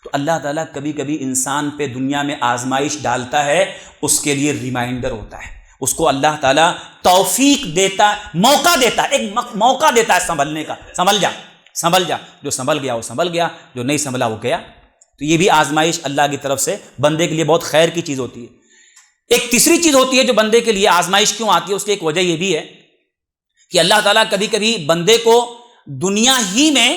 تو اللہ تعالیٰ کبھی کبھی انسان پہ دنیا میں آزمائش ڈالتا ہے، اس کے لیے ریمائنڈر ہوتا ہے. اس کو اللہ تعالیٰ توفیق دیتا ہے، موقع دیتا ہے، ایک موقع دیتا ہے سنبھلنے کا. سنبھل جا. جو سنبھل گیا وہ سنبھل گیا، جو نہیں سنبھلا وہ گیا. تو یہ بھی آزمائش اللہ کی طرف سے بندے کے لیے بہت خیر کی چیز ہوتی ہے. ایک تیسری چیز ہوتی ہے جو بندے کے لیے آزمائش کیوں آتی ہے، اس کی ایک وجہ یہ بھی ہے کہ اللہ تعالیٰ کبھی کبھی بندے کو دنیا ہی میں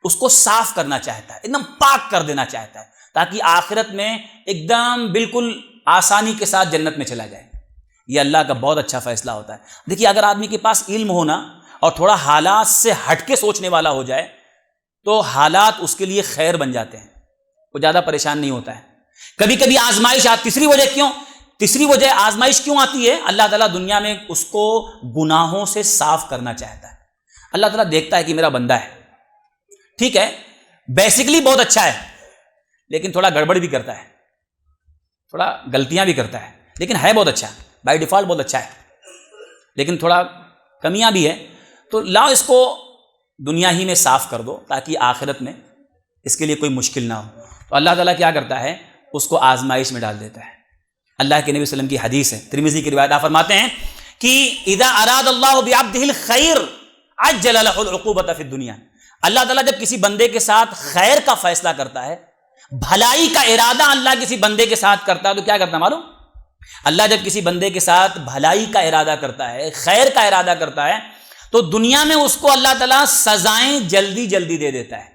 اس کو صاف کرنا چاہتا ہے، ایک دم پاک کر دینا چاہتا ہے، تاکہ آخرت میں ایک دم بالکل آسانی کے ساتھ جنت میں چلا جائے. یہ اللہ کا بہت اچھا فیصلہ ہوتا ہے. دیکھیے اگر آدمی کے پاس علم ہونا اور تھوڑا حالات سے ہٹ کے سوچنے والا ہو جائے تو حالات اس کے لیے خیر بن جاتے ہیں، وہ زیادہ پریشان نہیں ہوتا ہے. کبھی کبھی آزمائش آتی. تیسری وجہ آزمائش کیوں آتی ہے؟ اللہ تعالیٰ دنیا میں اس کو گناہوں سے صاف کرنا چاہتا ہے. اللہ تعالیٰ دیکھتا ہے کہ میرا بندہ ہے، ٹھیک ہے بیسیکلی بہت اچھا ہے لیکن تھوڑا گڑبڑ بھی کرتا ہے، تھوڑا غلطیاں بھی کرتا ہے، لیکن ہے بہت اچھا، بائی ڈیفالٹ بہت اچھا ہے، لیکن تھوڑا کمیاں بھی ہے. تو لاؤ اس کو دنیا ہی میں صاف کر دو تاکہ آخرت میں اس کے لیے کوئی مشکل نہ ہو. تو اللہ تعالیٰ کیا کرتا ہے؟ اس کو آزمائش میں ڈال دیتا ہے. اللہ کے نبی صلی اللہ علیہ وسلم کی حدیث ہے، ترمذی کی روایت، آپ فرماتے ہیں کہ اذا اراد اللہ بعبدہ الخیر عجل له العقوبۃ فی الدنیا. اللہ تعالیٰ جب کسی بندے کے ساتھ خیر کا فیصلہ کرتا ہے، بھلائی کا ارادہ اللہ کسی بندے کے ساتھ کرتا ہے تو کیا کرتا ہے معلوم؟ اللہ جب کسی بندے کے ساتھ بھلائی کا ارادہ کرتا ہے، خیر کا ارادہ کرتا ہے، تو دنیا میں اس کو اللہ تعالیٰ سزائیں جلدی جلدی دے دیتا ہے،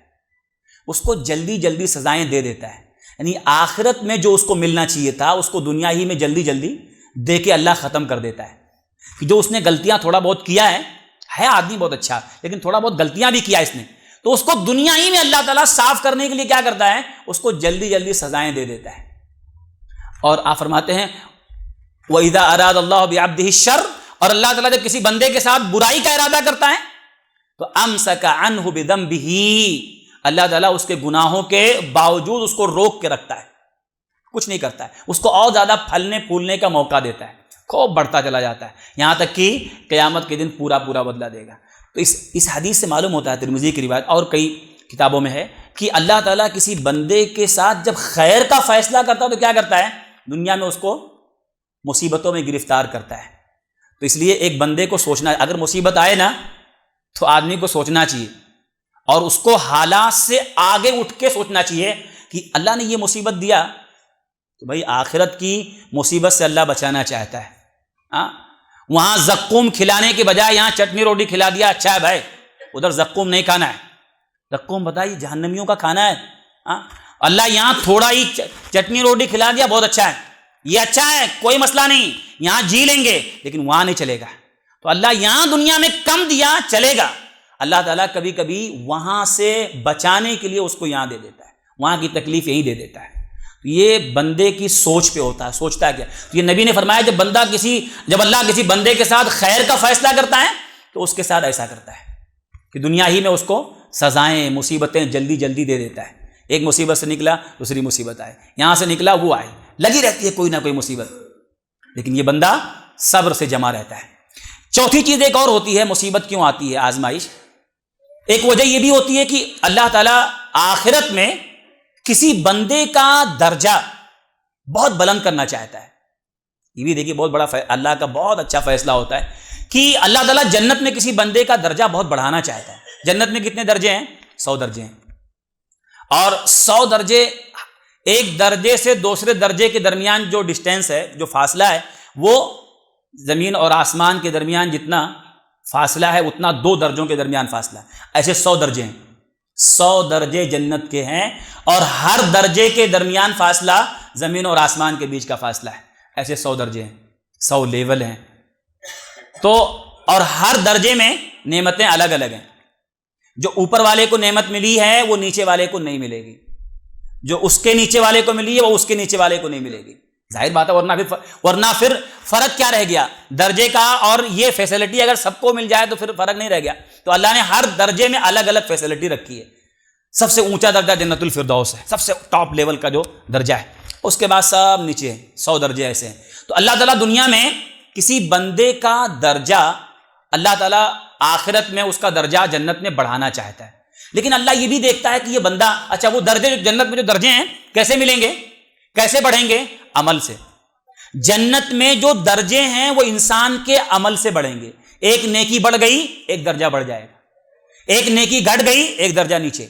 اس کو جلدی جلدی سزائیں دے دیتا ہے. یعنی آخرت میں جو اس کو ملنا چاہیے تھا اس کو دنیا ہی میں جلدی جلدی دے کے اللہ ختم کر دیتا ہے. کہ جو اس نے غلطیاں تھوڑا بہت کیا ہے آدمی بہت اچھا لیکن تھوڑا بہت غلطیاں بھی کیا اس نے، تو اس کو دنیا ہی میں اللہ تعالیٰ صاف کرنے کے لیے کیا کرتا ہے؟ اس کو جلدی جلدی سزائیں دے دیتا ہے. اور آپ فرماتے ہیں وَإِذَا أَرَادَ اللَّهُ بِعَبْدِهِ الشَّرَّ، اور اللہ تعالیٰ جب کسی بندے کے ساتھ برائی کا ارادہ کرتا ہے تو أَمْسَكَ عَنْهُ بِذَنبِهِ، اللہ تعالیٰ اس کے گناہوں کے باوجود اس کو روک کے رکھتا ہے، کچھ نہیں کرتا ہے، اس کو اور زیادہ پھلنے پھولنے کا موقع دیتا ہے، خوب بڑھتا چلا جاتا ہے یہاں تک کہ قیامت کے دن پورا بدلہ دے گا۔ تو اس حدیث سے معلوم ہوتا ہے، ترمذی کی روایت اور کئی کتابوں میں ہے کہ اللہ تعالیٰ کسی بندے کے ساتھ جب خیر کا فیصلہ کرتا ہے تو کیا کرتا ہے؟ دنیا میں اس کو مصیبتوں میں گرفتار کرتا ہے۔ تو اس لیے ایک بندے کو سوچنا، اگر مصیبت آئے نا تو آدمی کو سوچنا چاہیے اور اس کو حالات سے آگے اٹھ کے سوچنا چاہیے کہ اللہ نے یہ مصیبت دیا تو بھائی آخرت کی مصیبت سے اللہ بچانا چاہتا ہے۔ وہاں زقوم کھلانے کے بجائے یہاں چٹنی روٹی کھلا دیا، اچھا ہے بھائی، ادھر زقوم نہیں کھانا ہے۔ زقوم بتائیے جہنمیوں کا کھانا ہے۔ اللہ یہاں تھوڑا ہی چٹنی روٹی کھلا دیا، بہت اچھا ہے، یہ اچھا ہے، کوئی مسئلہ نہیں، یہاں جی لیں گے، لیکن وہاں نہیں چلے گا۔ تو اللہ یہاں دنیا میں کم دیا، چلے گا۔ اللہ تعالیٰ کبھی کبھی وہاں سے بچانے کے لیے اس کو یہاں دے دیتا ہے، وہاں کی تکلیف یہی دے دیتا ہے۔ یہ بندے کی سوچ پہ ہوتا ہے، سوچتا ہے کیا۔ تو یہ نبی نے فرمایا جب اللہ کسی بندے کے ساتھ خیر کا فیصلہ کرتا ہے تو اس کے ساتھ ایسا کرتا ہے کہ دنیا ہی میں اس کو سزائیں، مصیبتیں جلدی دے دیتا ہے۔ ایک مصیبت سے نکلا دوسری مصیبت آئے، یہاں سے نکلا وہ آئے، لگی رہتی ہے کوئی نہ کوئی مصیبت، لیکن یہ بندہ صبر سے جمع رہتا ہے۔ چوتھی چیز ایک اور ہوتی ہے، مصیبت کیوں آتی ہے، آزمائش۔ ایک وجہ یہ بھی ہوتی ہے کہ اللہ تعالیٰ آخرت میں کسی بندے کا درجہ بہت بلند کرنا چاہتا ہے۔ یہ بھی دیکھیے بہت بڑا اللہ کا بہت اچھا فیصلہ ہوتا ہے کہ اللہ تعالیٰ جنت میں کسی بندے کا درجہ بہت بڑھانا چاہتا ہے۔ جنت میں کتنے درجے ہیں؟ 100 درجے ہیں، اور 100 درجے، ایک درجے سے دوسرے درجے کے درمیان جو ڈسٹینس ہے، جو فاصلہ ہے، وہ زمین اور آسمان کے درمیان جتنا فاصلہ ہے اتنا 2 درجوں کے درمیان فاصلہ ہے۔ ایسے 100 درجے ہیں، 100 درجے جنت کے ہیں، اور ہر درجے کے درمیان فاصلہ زمین اور آسمان کے بیچ کا فاصلہ ہے۔ ایسے 100 درجے ہیں، 100 لیول ہیں۔ تو اور ہر درجے میں نعمتیں الگ الگ ہیں۔ جو اوپر والے کو نعمت ملی ہے وہ نیچے والے کو نہیں ملے گی، جو اس کے نیچے والے کو ملی ہے وہ اس کے نیچے والے کو نہیں ملے گی۔ ظاہر بات ہے، ورنہ پھر فرق کیا رہ گیا درجے کا؟ اور یہ فیسلٹی اگر سب کو مل جائے تو پھر فرق نہیں رہ گیا۔ تو اللہ نے ہر درجے میں الگ الگ فیسلٹی رکھی ہے۔ سب سے اونچا درجہ جنت الفردوس ہے، سب سے ٹاپ لیول کا جو درجہ ہے، اس کے بعد سب نیچے ہیں، 100 درجے ایسے ہیں۔ تو اللہ تعالیٰ دنیا میں کسی بندے کا درجہ، اللہ تعالیٰ آخرت میں اس کا درجہ جنت میں بڑھانا چاہتا ہے، لیکن اللہ یہ بھی دیکھتا ہے کہ یہ بندہ، اچھا وہ درجے، جنت میں جو درجے ہیں کیسے ملیں گے، کیسے بڑھیں گے؟ عمل سے۔ جنت میں جو درجے ہیں وہ انسان کے عمل سے بڑھیں گے۔ ایک نیکی بڑھ گئی ایک درجہ بڑھ جائے گا، ایک نیکی گھٹ گئی ایک درجہ نیچے۔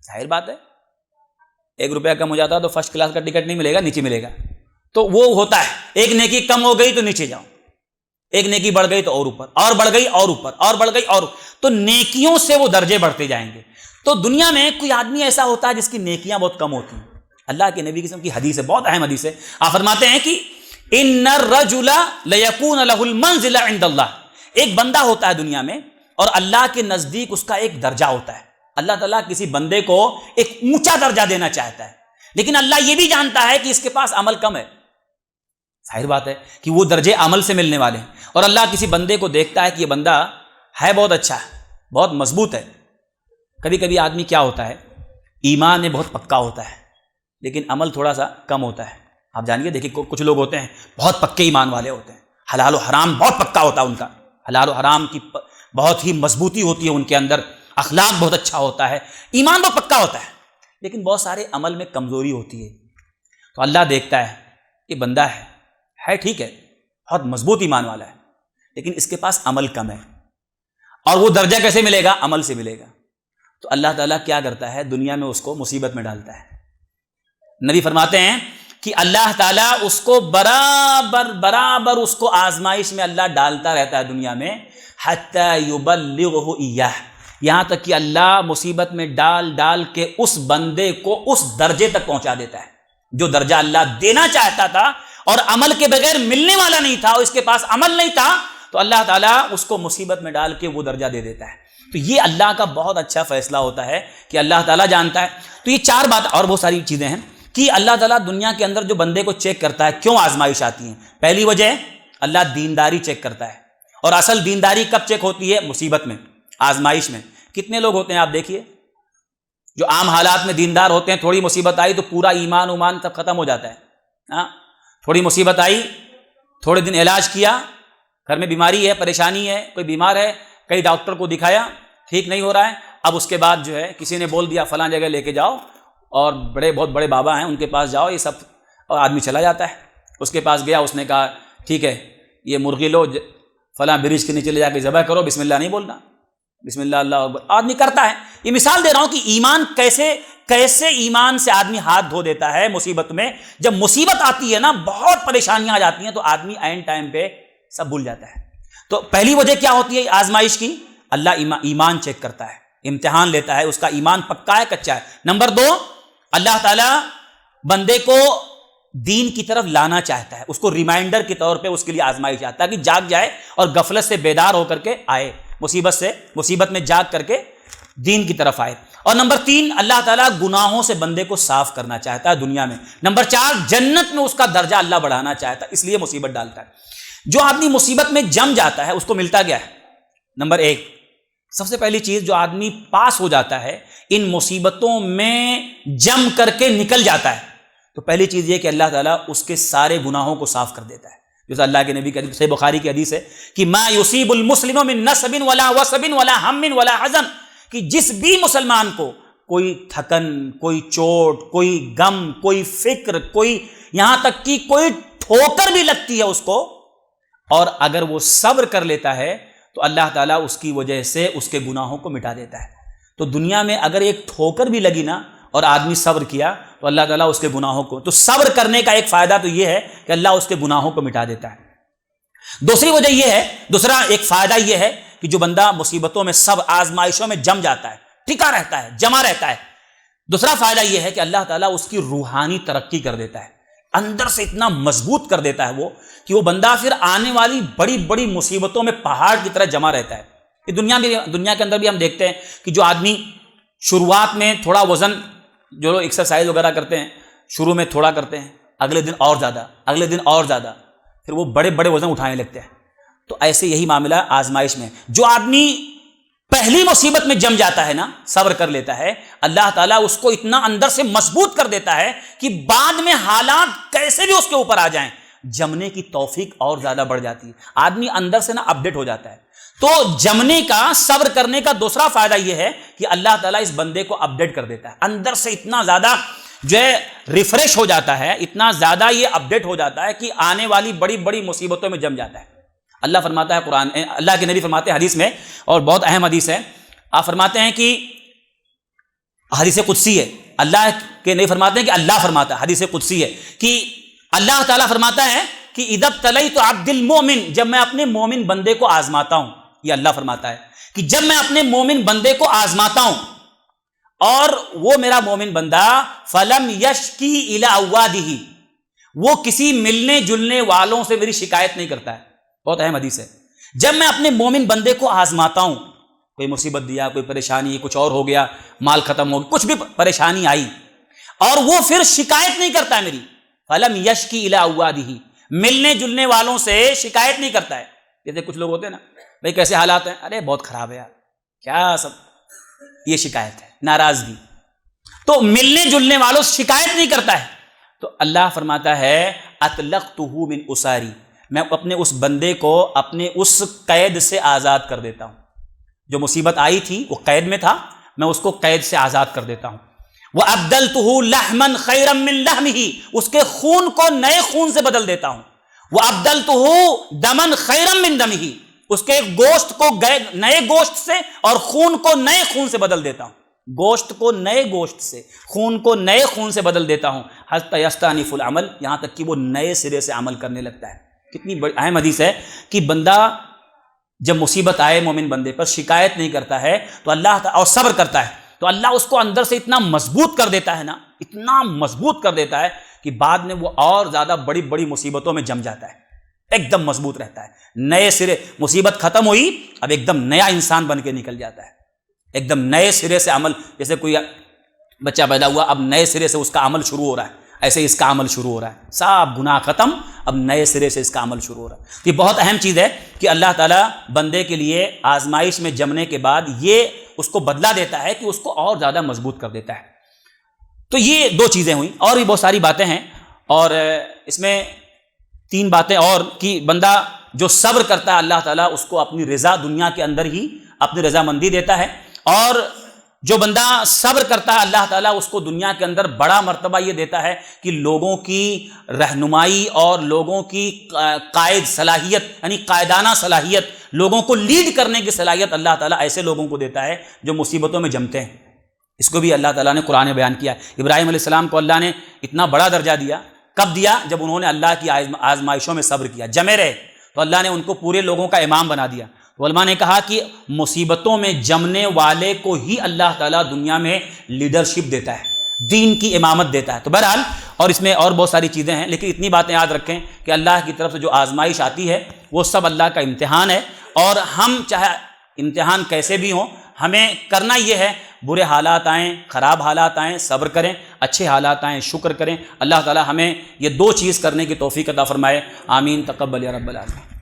ظاہر بات ہے، 1 روپیہ کم ہو جاتا تو فرسٹ کلاس کا ٹکٹ نہیں ملے گا، نیچے ملے گا۔ تو وہ ہوتا ہے، ایک نیکی کم ہو گئی تو نیچے جاؤ، ایک نیکی بڑھ گئی تو اور اوپر، اور بڑھ گئی اور اوپر، اور بڑھ گئی اور، تو نیکیوں سے وہ درجے بڑھتے جائیں گے۔ تو دنیا میں کوئی آدمی ایسا ہوتا ہے جس کی نیکیاں بہت کم ہوتی ہیں۔ اللہ کے نبی قسم کی حدیث ہے، بہت اہم حدیث ہے، آپ فرماتے ہیں کہ ان الرجل لیکون له المنزلہ عند اللہ، ایک بندہ ہوتا ہے دنیا میں اور اللہ کے نزدیک اس کا ایک درجہ ہوتا ہے۔ اللہ تعالیٰ کسی بندے کو ایک اونچا درجہ دینا چاہتا ہے، لیکن اللہ یہ بھی جانتا ہے کہ اس کے پاس عمل کم ہے۔ ظاہر بات ہے کہ وہ درجے عمل سے ملنے والے ہیں، اور اللہ کسی بندے کو دیکھتا ہے کہ یہ بندہ ہے بہت اچھا ہے، بہت مضبوط ہے۔ کبھی کبھی آدمی کیا ہوتا ہے، ایمان میں بہت پکا ہوتا ہے لیکن عمل تھوڑا سا کم ہوتا ہے۔ آپ جانیے، دیکھیے کچھ لوگ ہوتے ہیں بہت پکے ایمان والے ہوتے ہیں، حلال و حرام بہت پکا ہوتا ہے ان کا، حلال و حرام کی بہت ہی مضبوطی ہوتی ہے ان کے اندر، اخلاق بہت اچھا ہوتا ہے، ایمان بہت پکا ہوتا ہے، لیکن بہت سارے عمل میں کمزوری ہوتی ہے۔ تو اللہ دیکھتا ہے یہ بندہ ہے ٹھیک ہے، بہت مضبوط ایمان والا ہے، لیکن اس کے پاس عمل کم ہے، اور وہ درجہ کیسے ملے گا؟ عمل سے ملے گا۔ تو اللہ تعالیٰ کیا کرتا ہے، دنیا میں اس کو مصیبت میں ڈالتا ہے۔ نبی فرماتے ہیں کہ اللہ تعالیٰ اس کو برابر اس کو آزمائش میں اللہ ڈالتا رہتا ہے دنیا میں، حتی یبلغہ ایہ، یہاں تک کہ اللہ مصیبت میں ڈال کے اس بندے کو اس درجے تک پہنچا دیتا ہے جو درجہ اللہ دینا چاہتا تھا، اور عمل کے بغیر ملنے والا نہیں تھا، اس کے پاس عمل نہیں تھا، تو اللہ تعالیٰ اس کو مصیبت میں ڈال کے وہ درجہ دے دیتا ہے۔ تو یہ اللہ کا بہت اچھا فیصلہ ہوتا ہے کہ اللہ تعالیٰ جانتا ہے۔ تو یہ 4 بات، اور بہت ساری چیزیں ہیں، کہ اللہ تعالیٰ دنیا کے اندر جو بندے کو چیک کرتا ہے، کیوں آزمائش آتی ہیں؟ پہلی وجہ ہے اللہ دینداری چیک کرتا ہے، اور اصل دینداری کب چیک ہوتی ہے؟ مصیبت میں، آزمائش میں۔ کتنے لوگ ہوتے ہیں آپ دیکھیے جو عام حالات میں دیندار ہوتے ہیں، تھوڑی مصیبت آئی تو پورا ایمان سب ختم ہو جاتا ہے۔ ہاں، تھوڑی مصیبت آئی، تھوڑے دن علاج کیا، گھر میں بیماری ہے، پریشانی ہے، کوئی بیمار ہے، کئی ڈاکٹر کو دکھایا، ٹھیک نہیں ہو رہا ہے، اب اس کے بعد جو ہے کسی نے بول دیا فلاں جگہ لے کے جاؤ، اور بہت بڑے بابا ہیں ان کے پاس جاؤ، یہ سب، اور آدمی چلا جاتا ہے۔ اس کے پاس گیا، اس نے کہا ٹھیک ہے یہ مرغی لو، فلاں برج کے نیچے لے جا کے ذبح کرو، بسم اللہ نہیں بولنا، بسم اللہ اللہ اکبر، آدمی کرتا ہے۔ یہ مثال دے رہا ہوں کہ ایمان کیسے ایمان سے آدمی ہاتھ دھو دیتا ہے مصیبت میں۔ جب مصیبت آتی ہے نا، بہت پریشانیاں آ جاتی ہیں، تو آدمی عین ٹائم پہ سب بھول جاتا ہے۔ تو پہلی وجہ کیا ہوتی ہے آزمائش کی؟ اللہ ایمان چیک کرتا ہے، امتحان لیتا ہے، اس کا ایمان پکا ہے کچا ہے۔ نمبر 2، اللہ تعالیٰ بندے کو دین کی طرف لانا چاہتا ہے، اس کو ریمائنڈر کے طور پہ اس کے لیے آزمائش آتا ہے کہ جاگ جائے اور غفلت سے بیدار ہو کر کے آئے، مصیبت میں جاگ کر کے دین کی طرف آئے۔ اور نمبر 3، اللہ تعالیٰ گناہوں سے بندے کو صاف کرنا چاہتا ہے دنیا میں۔ نمبر 4، جنت میں اس کا درجہ اللہ بڑھانا چاہتا ہے، اس لیے مصیبت ڈالتا ہے۔ جو آدمی مصیبت میں جم جاتا ہے اس کو ملتا گیا ہے؟ نمبر 1، سب سے پہلی چیز، جو آدمی پاس ہو جاتا ہے ان مصیبتوں میں جم کر کے نکل جاتا ہے، تو پہلی چیز یہ کہ اللہ تعالیٰ اس کے سارے گناہوں کو صاف کر دیتا ہے۔ جیسے اللہ کے نبی کی صحیح بخاری کی حدیث ہے کہ ما یصیب المسلم من نصب ولا وصب ولا ہم ولا حزن، کہ جس بھی مسلمان کو کوئی تھکن، کوئی چوٹ، کوئی غم، کوئی فکر، کوئی یہاں تک کہ کوئی ٹھوکر بھی لگتی ہے اس کو، اور اگر وہ صبر کر لیتا ہے تو اللہ تعالیٰ اس کی وجہ سے اس کے گناہوں کو مٹا دیتا ہے۔ تو دنیا میں اگر ایک ٹھوکر بھی لگی نا اور آدمی صبر کیا تو اللہ تعالیٰ اس کے گناہوں کو، تو صبر کرنے کا ایک فائدہ تو یہ ہے کہ اللہ اس کے گناہوں کو مٹا دیتا ہے۔ دوسری وجہ یہ ہے، دوسرا ایک فائدہ یہ ہے کہ جو بندہ مصیبتوں میں، سب آزمائشوں میں جم جاتا ہے، ٹکا رہتا ہے، جمع رہتا ہے، دوسرا فائدہ یہ ہے کہ اللہ تعالیٰ اس کی روحانی ترقی کر دیتا ہے، اندر سے اتنا مضبوط کر دیتا ہے وہ کہ وہ بندہ پھر آنے والی بڑی بڑی مصیبتوں میں پہاڑ کی طرح جمع رہتا ہے۔ یہ دنیا کے اندر بھی ہم دیکھتے ہیں کہ جو آدمی شروعات میں تھوڑا وزن، جو لوگ ایکسرسائز وغیرہ کرتے ہیں، شروع میں تھوڑا کرتے ہیں، اگلے دن اور زیادہ، اگلے دن اور زیادہ، پھر وہ بڑے بڑے وزن اٹھانے لگتے ہیں۔ تو ایسے یہی معاملہ آزمائش میں، جو آدمی پہلی مصیبت میں جم جاتا ہے نا، صبر کر لیتا ہے، اللہ تعالیٰ اس کو اتنا اندر سے مضبوط کر دیتا ہے کہ بعد میں حالات کیسے بھی اس کے اوپر آ جائیں، جمنے کی توفیق اور زیادہ بڑھ جاتی ہے، آدمی اندر سے نا اپڈیٹ ہو جاتا ہے۔ تو جمنے کا، صبر کرنے کا دوسرا فائدہ یہ ہے کہ اللہ تعالیٰ اس بندے کو اپڈیٹ کر دیتا ہے، اندر سے اتنا زیادہ جو ہے ریفریش ہو جاتا ہے، اتنا زیادہ یہ اپڈیٹ ہو جاتا ہے کہ آنے والی بڑی بڑی مصیبتوں میں جم جاتا ہے۔ اللہ فرماتا ہے قرآن، اللہ کے نبی فرماتے ہیں حدیث میں، اور بہت اہم حدیث ہے، آپ فرماتے ہیں کہ حدیث قدسی ہے، اللہ کے نبی فرماتے ہیں کہ اللہ فرماتا ہے، حدیث قدسی ہے کہ اللہ تعالیٰ فرماتا ہے کہ اذا ابتلیت عبد المؤمن، جب میں اپنے مومن بندے کو آزماتا ہوں، یہ اللہ فرماتا ہے کہ جب میں اپنے مومن بندے کو آزماتا ہوں اور وہ میرا مومن بندہ فلم یشکی الی اوادہ، وہ کسی ملنے جلنے والوں سے میری شکایت نہیں کرتا ہے، بہت اہم حدیث ہے، جب میں اپنے مومن بندے کو آزماتا ہوں، کوئی مصیبت دیا، کوئی پریشانی، کچھ اور ہو گیا، مال ختم ہو گیا، کچھ بھی پریشانی آئی، اور وہ پھر شکایت نہیں کرتا ہے میری، فلم یشکی الی اوادہ، ملنے جلنے والوں سے شکایت نہیں کرتا ہے۔ جیسے کچھ لوگ ہوتے ہیں نا، بھائی کیسے حالات ہیں، ارے بہت خراب ہے یار، کیا سب، یہ شکایت ہے، ناراضگی، تو ملنے جلنے والوں سے شکایت نہیں کرتا ہے۔ تو اللہ فرماتا ہے اطلقتہ من اساری، میں اپنے اس بندے کو اپنے اس قید سے آزاد کر دیتا ہوں، جو مصیبت آئی تھی وہ قید میں تھا، میں اس کو قید سے آزاد کر دیتا ہوں۔ وَأَبْدَلْتُهُ لَحْمًا خَيْرًا مِّن لَحْمِهِ، اس کے خون کو نئے خون سے بدل دیتا ہوں۔ وَأَبْدَلْتُهُ دَمًا خَيْرًا مِّن دَمِهِ، اس کے گوشت کو نئے گوشت سے اور خون کو نئے خون سے بدل دیتا ہوں، گوشت کو نئے گوشت سے، خون کو نئے خون سے بدل دیتا ہوں، حتى يستأنف العمل، یہاں تک کہ وہ نئے سرے سے عمل کرنے لگتا ہے۔ کتنی بڑی اہم حدیث ہے کہ بندہ جب مصیبت آئے مومن بندے پر، شکایت نہیں کرتا ہے تو اللہ اور صبر کرتا ہے تو اللہ اس کو اندر سے اتنا مضبوط کر دیتا ہے نا، اتنا مضبوط کر دیتا ہے کہ بعد میں وہ اور زیادہ بڑی بڑی مصیبتوں میں جم جاتا ہے، ایک دم مضبوط رہتا ہے، نئے سرے، مصیبت ختم ہوئی اب ایک دم نیا انسان بن کے نکل جاتا ہے، ایک دم نئے سرے سے عمل۔ جیسے کوئی بچہ پیدا ہوا، اب نئے سرے سے اس کا عمل شروع ہو رہا ہے، ایسے اس کا عمل شروع ہو رہا ہے، سب گناہ ختم، اب نئے سرے سے اس کا عمل شروع ہو رہا ہے۔ یہ بہت اہم چیز ہے کہ اللہ تعالیٰ بندے کے لیے آزمائش میں جمنے کے بعد یہ اس کو بدلہ دیتا ہے کہ اس کو اور زیادہ مضبوط کر دیتا ہے۔ تو یہ دو چیزیں ہوئیں، اور بھی بہت ساری باتیں ہیں، اور اس میں 3 باتیں اور کہ بندہ جو صبر کرتا ہے اللہ تعالیٰ اس کو اپنی رضا دنیا کے اندر ہی اپنی رضامندی دیتا ہے، اور جو بندہ صبر کرتا ہے اللہ تعالیٰ اس کو دنیا کے اندر بڑا مرتبہ یہ دیتا ہے کہ لوگوں کی رہنمائی اور لوگوں کی قائد صلاحیت، یعنی قائدانہ صلاحیت، لوگوں کو لیڈ کرنے کی صلاحیت اللہ تعالیٰ ایسے لوگوں کو دیتا ہے جو مصیبتوں میں جمتے ہیں۔ اس کو بھی اللہ تعالیٰ نے قرآن میں بیان کیا ہے۔ ابراہیم علیہ السلام کو اللہ نے اتنا بڑا درجہ دیا، کب دیا؟ جب انہوں نے اللہ کی آزمائشوں میں صبر کیا، جمے رہے، تو اللہ نے ان کو پورے لوگوں کا امام بنا دیا۔ علماء نے کہا کہ مصیبتوں میں جمنے والے کو ہی اللہ تعالیٰ دنیا میں لیڈرشپ دیتا ہے، دین کی امامت دیتا ہے۔ تو بہرحال اور اس میں اور بہت ساری چیزیں ہیں، لیکن اتنی باتیں یاد رکھیں کہ اللہ کی طرف سے جو آزمائش آتی ہے وہ سب اللہ کا امتحان ہے، اور ہم چاہے امتحان کیسے بھی ہوں ہمیں کرنا یہ ہے، برے حالات آئیں، خراب حالات آئیں، صبر کریں، اچھے حالات آئیں، شکر کریں۔ اللہ تعالیٰ ہمیں یہ 2 چیز کرنے کی توفیق عطا فرمائے، آمین، تقبل یا رب العالمین۔